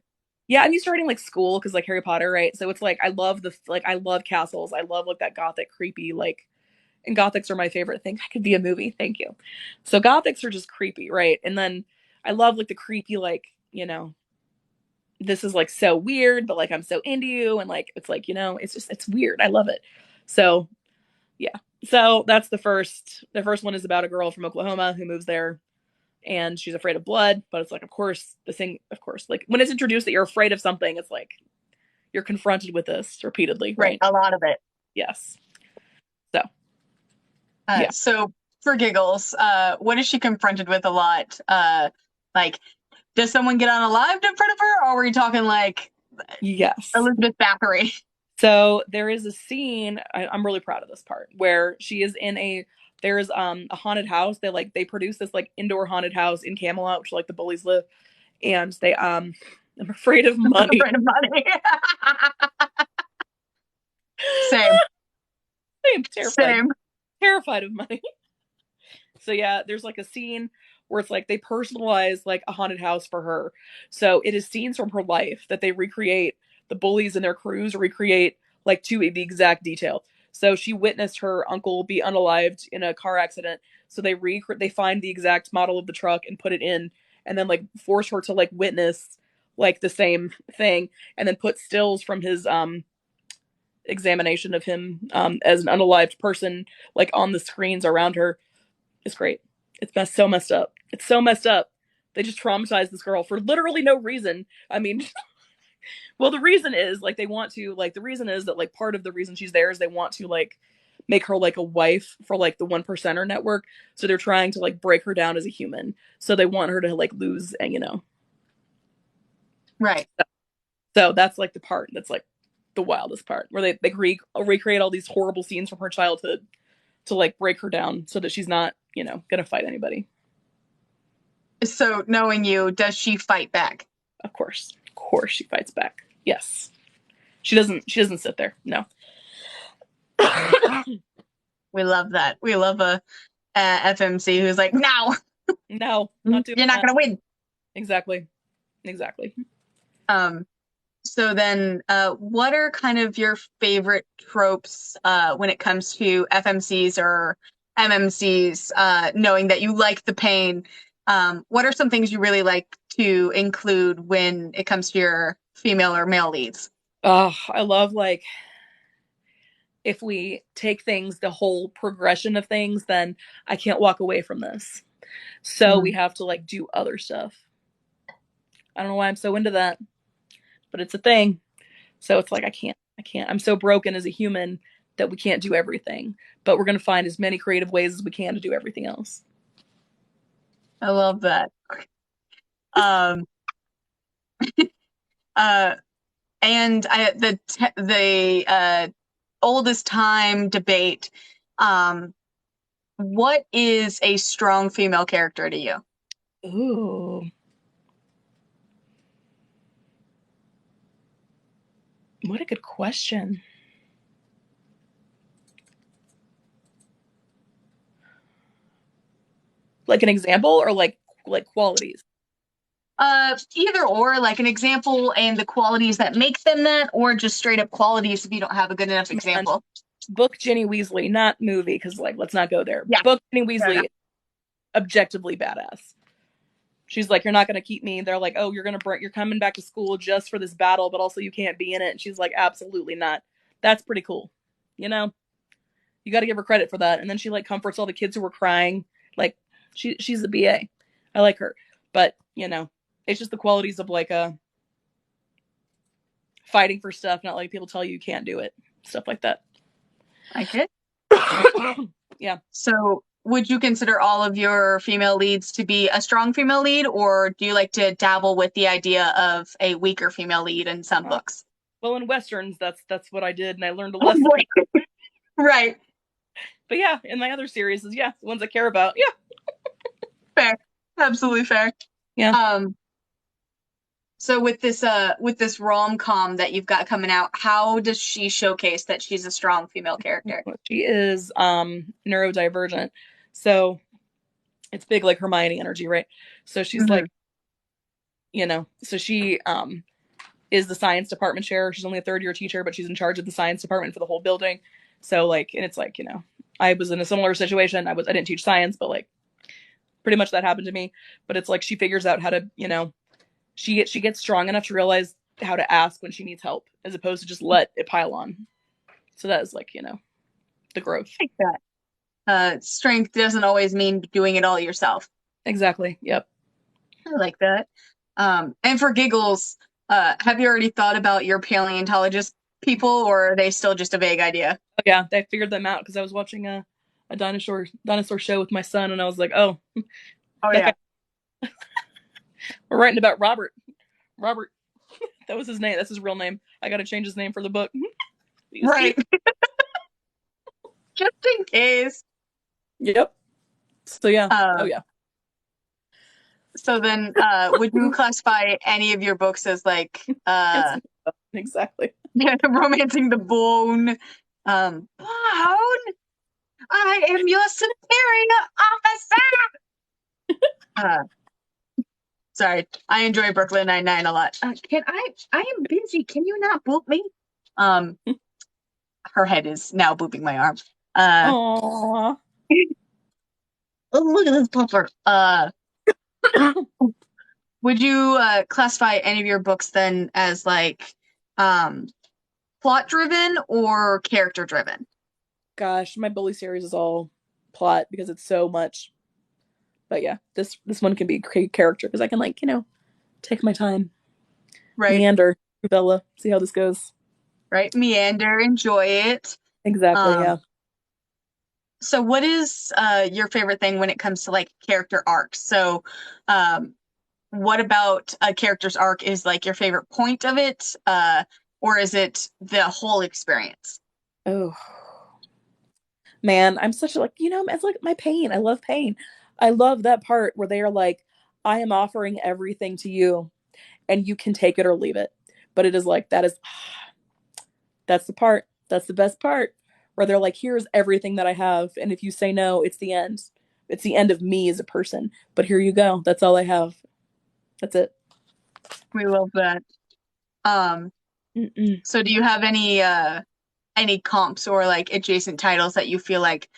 I'm used to writing like school because like Harry Potter, right? So it's like I love castles. I love like that gothic, creepy, like And Gothics are my favorite thing. That could be a movie. Thank you. So Gothics are just creepy, right? And then I love like the creepy, like, this is like so weird, but like I'm so into you. And like, it's like, it's weird. I love it. So yeah. So that's the first. The first one is about a girl from Oklahoma who moves there and she's afraid of blood. But it's like, of course, like when it's introduced that you're afraid of something, it's like you're confronted with this repeatedly, Right. right? A lot of it. Yes. So yeah. So for giggles, what is she confronted with a lot? Like, does someone get unalived in front of her, or are we talking like Yes. Elizabeth Bathory? So there is a scene, I'm really proud of this part, where she is there's a haunted house. They produce this like indoor haunted house in Camelot, which like the bullies live, and they I'm afraid of money. Afraid of money. Same. Terrified. Same. Terrified of money. So yeah, there's like a scene where it's like they personalize like a haunted house for her. So it is scenes from her life that they recreate. The bullies and their crews recreate like to the exact detail. So she witnessed her uncle be unalived in a car accident. So they find the exact model of the truck and put it in, and then like force her to like witness like the same thing, and then put stills from his examination of him as an unalived person like on the screens around her. It's great. So messed up. It's so messed up. They just traumatized this girl for literally no reason. I mean, well, the reason is like the reason is that like part of the reason she's there is they want to like make her like a wife for like the one percenter network. So they're trying to like break her down as a human. So they want her to like lose, and Right. So that's like the part that's like the wildest part where they recreate all these horrible scenes from her childhood to like break her down so that she's not, gonna fight anybody. So knowing you, does she fight back? Of course she fights back. Yes. She doesn't sit there. No. We love that. We love a FMC who's like, no, not doing you're not going to win. Exactly. So then, what are kind of your favorite tropes when it comes to FMCs or MMCs, knowing that you like the pain? What are some things you really like to include when it comes to your female or male leads? I love like if we take things, the whole progression of things, then I can't walk away from this. So we have to like do other stuff. I don't know why I'm so into that, but it's a thing. So it's like I can't. I'm so broken as a human that we can't do everything, but we're going to find as many creative ways as we can to do everything else. I love that. And the oldest time debate. What is a strong female character to you? Ooh. What a good question. Like an example or like qualities? Either or, like an example and the qualities that make them that, or just straight up qualities if you don't have a good enough example. Book Ginny Weasley, not movie, because like let's not go there. Yeah. Book Ginny Weasley, objectively badass. She's like, you're not gonna keep me. They're like, oh, you're coming back to school just for this battle, but also you can't be in it. And she's like, absolutely not. That's pretty cool. You got to give her credit for that. And then she like comforts all the kids who were crying. Like she's a BA. I like her, but it's just the qualities of like fighting for stuff, not like people tell you can't do it, stuff like that. Like it. Yeah. So would you consider all of your female leads to be a strong female lead, or do you like to dabble with the idea of a weaker female lead in some books? Well, in Westerns, that's what I did, and I learned a lesson. Right. But yeah, in my other series, the ones I care about. Yeah. Fair. Absolutely fair. Yeah. So with this rom-com that you've got coming out, how does she showcase that she's a strong female character? She is neurodivergent. So it's big like Hermione energy, right? So she's like, so she is the science department chair. She's only a third year teacher, but she's in charge of the science department for the whole building. So like, and it's like, I was in a similar situation. I didn't teach science, but like pretty much that happened to me. But it's like she figures out how to, she gets strong enough to realize how to ask when she needs help, as opposed to just let it pile on. So that is like, the growth. Like that. Strength doesn't always mean doing it all yourself. Exactly. Yep. I like that. And for giggles, have you already thought about your paleontologist people, or are they still just a vague idea? Oh, yeah, I figured them out because I was watching a dinosaur show with my son, and I was like, oh, Oh that yeah, guy. We're writing about Robert. Robert, that was his name. That's his real name. I got to change his name for the book. You see? right. Just in case. Yep. So yeah. Oh Uh, yeah. so then, would you classify any of your books as like It's exactly. romancing the bone? Bone, I am your superior officer. Uh, sorry, I enjoy Brooklyn Nine-Nine a lot. Can I am busy. Can you not boop me? Um, her head is now booping my arm. Aww. Oh, look at this puffer. Would you classify any of your books then as like plot driven or character driven? Gosh, my bully series is all plot because it's so much. But yeah, this one can be character because I can like take my time, Right, meander through Bella, see how this goes. right. Meander, enjoy it. Exactly. Um, Yeah. so what is your favorite thing when it comes to like character arcs? So, um, what about a character's arc is like your favorite point of it, or is it the whole experience? Oh man, I'm such a like it's like my pain. I love pain. I love that part where they are like, I am offering everything to you, and you can take it or leave it. But it is like that is that's the part. That's the best part. Where they're like, here's everything that I have, and if you say no, it's the end. It's the end of me as a person. But here you go. That's all I have. That's it. We love that. Um, Mm-mm. so do you have any comps or like adjacent titles that you feel like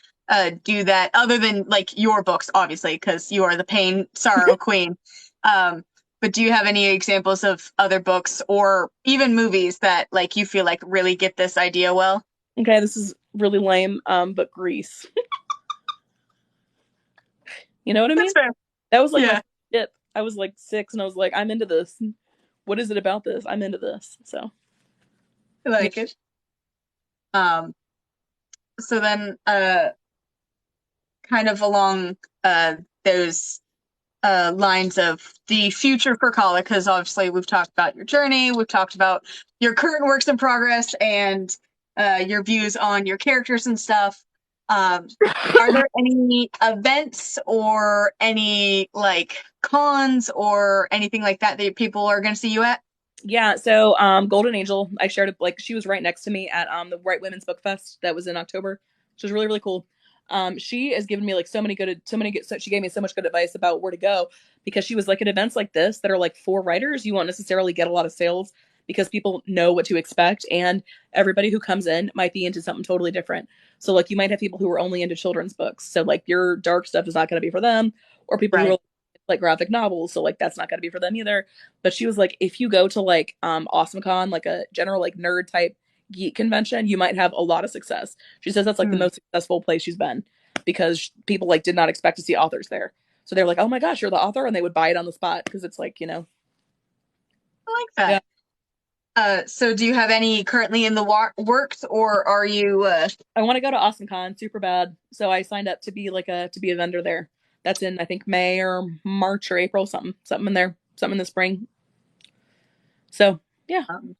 do that other than like your books, obviously, because you are the pain sorrow queen. Um, but do you have any examples of other books or even movies that like you feel like really get this idea well? Okay, this is really lame. But Grease. You know what I That's mean? fair. That was like my Yeah, tip. I was like 6, and I was like, I'm into this. What is it about this? I'm into this. So I yeah. like it. Um, so then kind of along those lines of the future for Calla, because obviously we've talked about your journey, we've talked about your current works in progress, and your views on your characters and stuff. Um, are there any events or any like cons or anything like that that people are going to see you at? Yeah, so Golden Angel, I shared it like she was right next to me at the White Women's Book Fest that was in October, which was really really cool. She has given me like so she gave me so much good advice about where to go because she was like at events like this that are like for writers, you won't necessarily get a lot of sales because people know what to expect and everybody who comes in might be into something totally different. So like you might have people who are only into children's books. So like your dark stuff is not going to be for them or people who Right. are like graphic novels, so like that's not going to be for them either. But she was like, if you go to like AwesomeCon, like a general like nerd type geek convention, you might have a lot of success. She says that's like the Hmm. most successful place she's been because people like did not expect to see authors there. So they're like, oh my gosh, you're the author, and they would buy it on the spot because it's like I like yeah. that. So do you have any currently in the works, or are you? I want to go to AwesomeCon super bad, so I signed up to be like a vendor there. That's in I think May or March or April, something in there, something in the spring. So yeah. Um,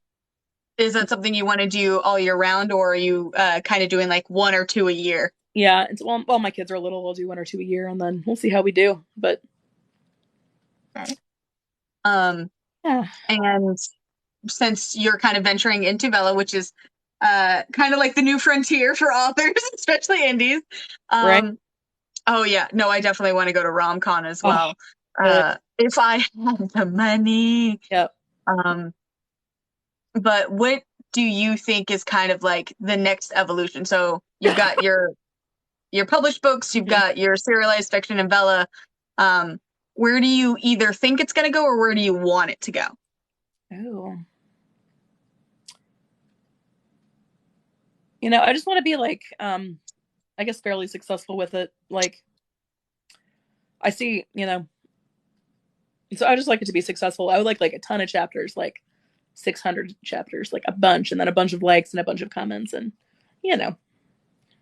is that something you want to do all year round, or are you kind of doing like one or two a year? Yeah, it's well, my kids are little. We'll do 1 or 2 a year, and then we'll see how we do. But Okay. Um, yeah, and since you're kind of venturing into Bella, which is kind of like the new frontier for authors, especially indies. right. Oh yeah, no, I definitely want to go to RomCon as Oh, well. good. If I had the money. Yep. Um, but what do you think is kind of like the next evolution? So you've got your your published books, you've Mhm. got your serialized fiction and Bella. Where do you either think it's going to go, or where do you want it to go? Oh. I just want to be like, I guess fairly successful with it. Like, I see, so I just like it to be successful. I would like a ton of chapters, like 600 chapters, like a bunch, and then a bunch of likes and a bunch of comments, and you know,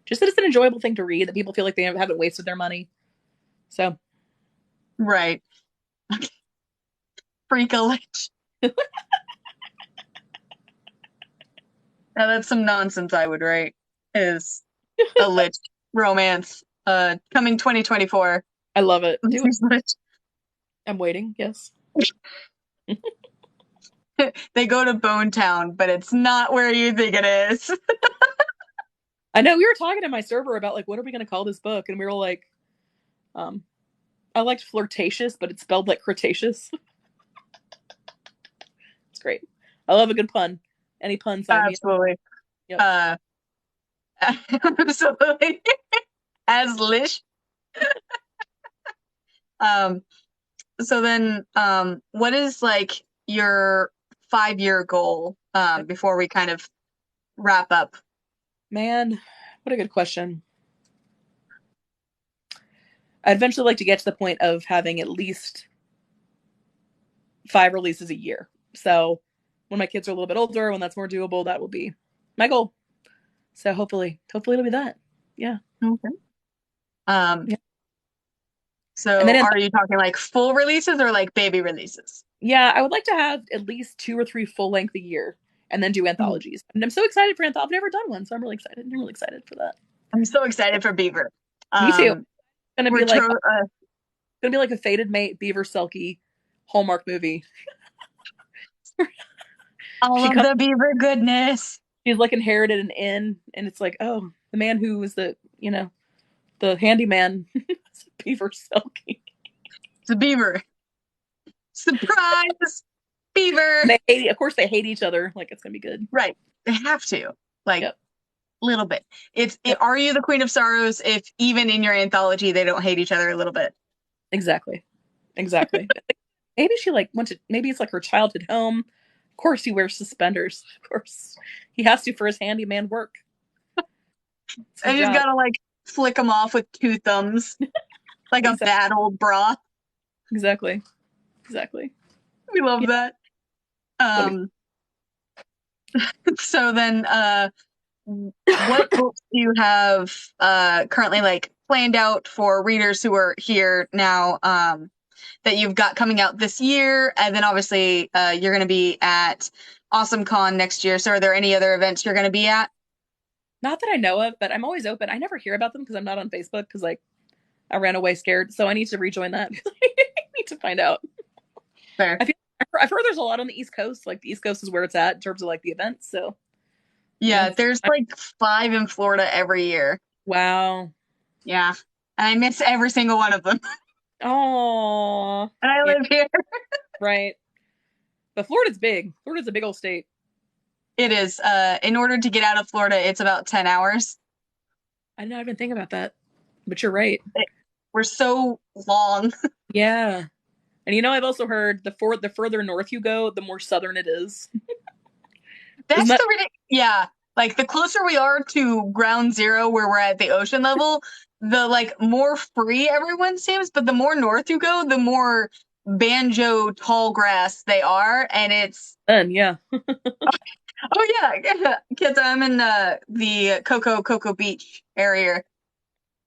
just that it's an enjoyable thing to read, that people feel like they haven't wasted their money. So, Right. Freak a lich. Now that's some nonsense I would write. Is a lich romance. Coming 2024. I love it. Do it. Lich. I'm waiting. Yes. They go to Bone Town, but it's not where you think it is. I know we were talking to my server about like what are we going to call this book, and we were like, I liked flirtatious, but it's spelled like Cretaceous. It's great. I love a good pun. Any pun, sign me up. Absolutely. Yep. Absolutely. As Lish. So then, what is like your 5-year goal before we kind of wrap up? Man, what a good question. I'd eventually like to get to the point of having at least 5 releases a year. So when my kids are a little bit older, when that's more doable, that will be my goal. So hopefully it'll be that. Yeah. Okay. Yeah. So And then are you talking like full releases or like baby releases? yeah, I would like to have at least 2 or 3 full length a year, and then do anthologies. And I'm so excited for anthology. I've never done one, so I'm really excited. I'm really excited for that. I'm so excited for Beaver. Me too. It's gonna be like a Fated Mate Beaver Selkie Hallmark movie. all of the Beaver goodness. She's like inherited an inn, and it's like, oh, the man who was the handyman Beaver Selkie. It's a Beaver. Surprise! Beaver! Of course, they hate each other. Like, it's gonna be good. Right. They have to. Like, yep. Little bit. Are you the Queen of Sorrows if even in your anthology they don't hate each other a little bit? Exactly. Maybe she maybe it's like her childhood home. Of course he wears suspenders. Of course. He has to for his handyman work. And he's gotta like flick them off with 2 thumbs. Like a bad old bra. Exactly. We love that. So then what books do you have currently like planned out for readers who are here now that you've got coming out this year? And then obviously you're going to be at Awesome Con next year. So are there any other events you're going to be at? Not that I know of, but I'm always open. I never hear about them because I'm not on Facebook because like I ran away scared. So I need to rejoin that. I need to find out. Fair. I've heard there's a lot on the East Coast. Like the East Coast is where it's at in terms of like the events. So yeah, there's like 5 in Florida every year. Wow. Yeah. And I miss every single one of them. Oh. And I live here. Right. But Florida's big. Florida's a big old state. It is. In order to get out of Florida, it's about 10 hours. I know, I've been thinking about that. But you're right. We're so long. Yeah. And I've also heard the further north you go, the more southern it is. That's yeah. Like the closer we are to ground zero where we're at the ocean level, the like more free everyone seems, but the more north you go, the more banjo tall grass they are, and it's yeah. Oh yeah, kids, I'm in the Cocoa Beach area.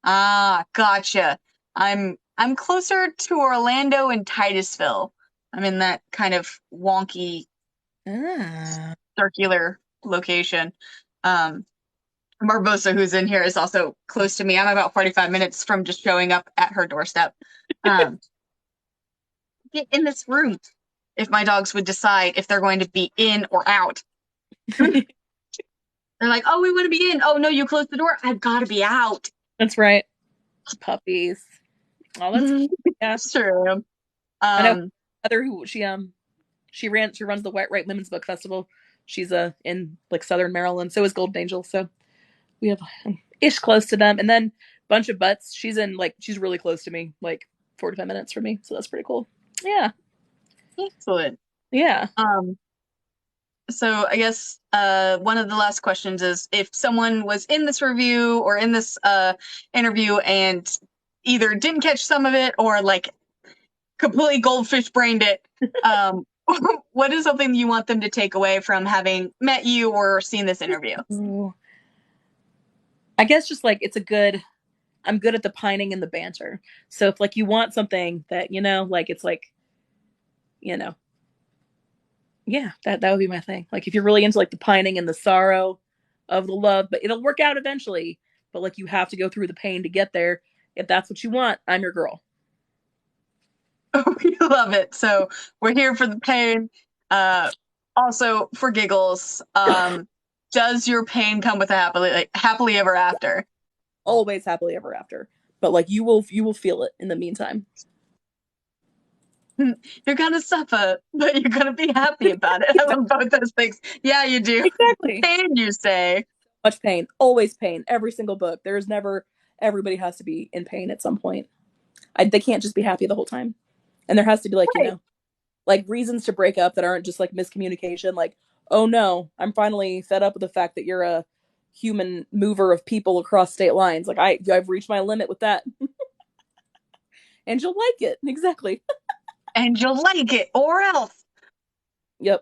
Ah, gotcha. I'm closer to Orlando and Titusville. I'm in that kind of wonky circular location. Barbosa, who's in here, is also close to me. I'm about 45 minutes from just showing up at her doorstep. Get in this room if my dogs would decide if they're going to be in or out. They're like, oh, we want to be in. Oh, no, you closed the door. I've got to be out. That's right. Puppies. Oh, that's true. I know Heather, who she runs the White Right Women's Book Festival. She's in like Southern Maryland. So is Golden Angel. So we have ish close to them. And then bunch of butts. She's really close to me, like 45 minutes from me. So that's pretty cool. Yeah. Excellent. Yeah. So I guess one of the last questions is, if someone was in this review or in this interview and either didn't catch some of it or like completely goldfish brained it, what is something you want them to take away from having met you or seen this interview? Ooh. I guess just like I'm good at the pining and the banter. So if like you want something that, like it's like, you know, yeah, that would be my thing. Like if you're really into like the pining and the sorrow of the love, but it'll work out eventually. But like you have to go through the pain to get there. If that's what you want, I'm your girl. We love it. So we're here for the pain. Also for giggles. Does your pain come with a happily ever after? Always happily ever after. But like you will feel it in the meantime. You're gonna suffer, but you're gonna be happy about it. I love both those things. Yeah, you do. Exactly. Pain, you say. Much pain. Always pain. Every single book. There's never everybody has to be in pain at some point. They can't just be happy the whole time. And there has to be like, Right. like reasons to break up that aren't just like miscommunication. Like, oh no, I'm finally fed up with the fact that you're a human mover of people across state lines. Like I've reached my limit with that. And you'll like it. Exactly. And you'll like it, or else. Yep.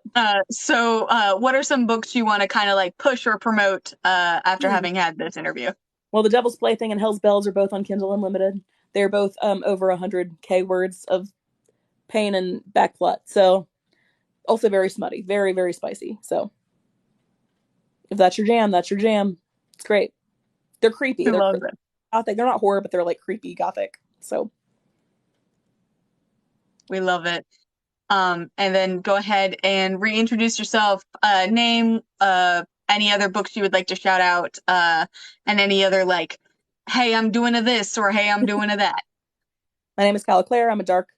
So what are some books you want to kind of like push or promote after having had this interview? Well, The Devil's Plaything and Hell's Bells are both on Kindle Unlimited. They're both over 100K words of pain and backplot. So also very smutty, very, very spicy. So if that's your jam, that's your jam. It's great. They're creepy. I They're love it. gothic. They're not horror, but they're like creepy gothic. So We love it. And then go ahead and reintroduce yourself. Name any other books you would like to shout out, and any other like, hey, I'm doing a this, or hey, I'm doing a that. my name is Calla Claire. I'm a dark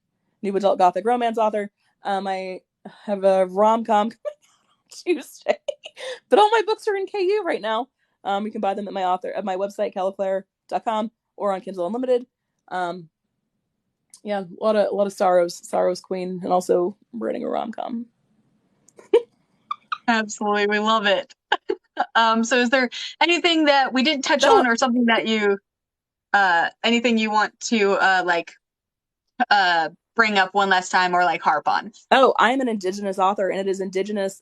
new adult gothic romance author. I have a rom-com Tuesday, but all my books are in KU right now. You can buy them at my website, callaclaire.com, or on Kindle Unlimited. Yeah, a lot of Sorrow's Queen, and also writing a rom-com. Absolutely, we love it. So is there anything that we didn't touch on, or something that you anything you want to bring up one last time, or like harp on? Oh, I am an Indigenous author, and it is Indigenous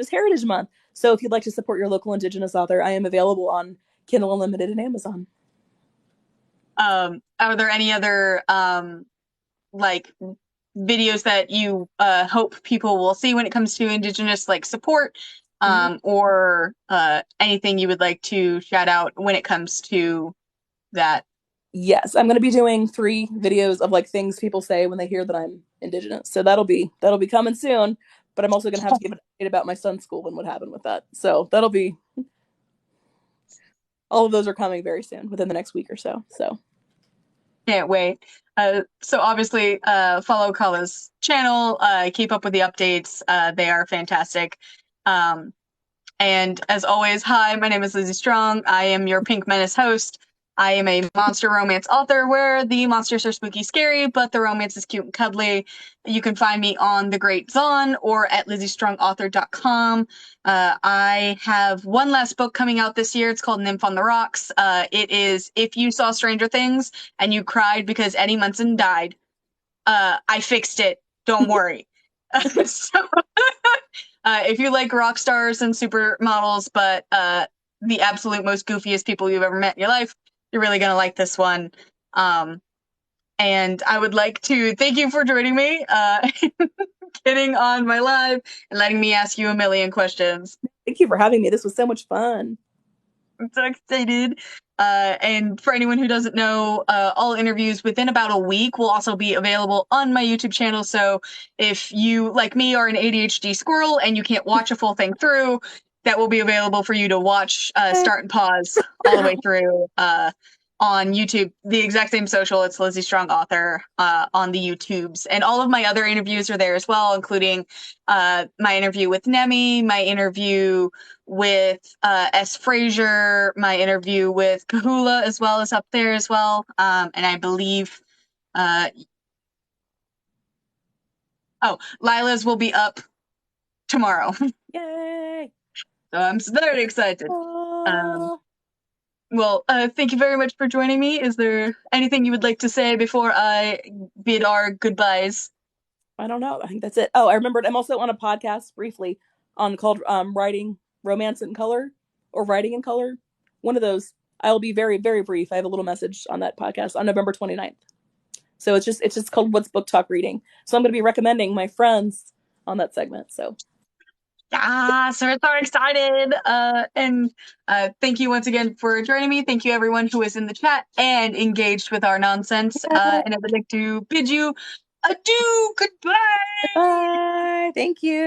Heritage Month. So if you'd like to support your local Indigenous author, I am available on Kindle Unlimited and Amazon. Are there any other like videos that you hope people will see when it comes to Indigenous like support, or anything you would like to shout out when it comes to that? Yes, I'm going to be doing 3 videos of like things people say when they hear that I'm Indigenous. So that'll be coming soon. But I'm also going to have to give an update about my son's school and what happened with that. So that'll be all of those are coming very soon, within the next week or so. So can't wait. So obviously, follow Calla's channel, keep up with the updates. They are fantastic. And as always, hi, my name is Lizzie Strong. I am your Pink Menace host. I am a monster romance author where the monsters are spooky scary, but the romance is cute and cuddly. You can find me on The Great Zon or at LizzieStrongAuthor.com. I have one last book coming out this year. It's called Nymph on the Rocks. It is If You Saw Stranger Things and You Cried Because Eddie Munson Died, I fixed it. Don't worry. So, if you like rock stars and supermodels, but the absolute most goofiest people you've ever met in your life, you're really going to like this one. And I would like to thank you for joining me, getting on my live and letting me ask you a million questions. thank you for having me. This was so much fun. I'm so excited. And for anyone who doesn't know, all interviews within about a week will also be available on my YouTube channel. So if you, like me, are an ADHD squirrel and you can't watch a full thing through, that will be available for you to watch, start and pause all the way through. on YouTube, the exact same social. It's Lizzie Strong Author on the YouTubes. And all of my other interviews are there as well, including my interview with Nemi, my interview with S. Frazier, my interview with Kahula as well is up there as well. And I believe, Lila's will be up tomorrow. Yay! So I'm very excited. Oh. Well, thank you very much for joining me. Is there anything you would like to say before I bid our goodbyes? I don't know. I think that's it. Oh, I remembered. I'm also on a podcast briefly called Writing Romance in Color or Writing in Color. One of those. I will be very, very brief. I have a little message on that podcast on November 29th. So it's just called What's Book Talk Reading. So I'm going to be recommending my friends on that segment. So Yeah, so we're so excited. And thank you once again for joining me. Thank you everyone who is in the chat and engaged with our nonsense. And I would like to bid you adieu. Goodbye. bye. Thank you.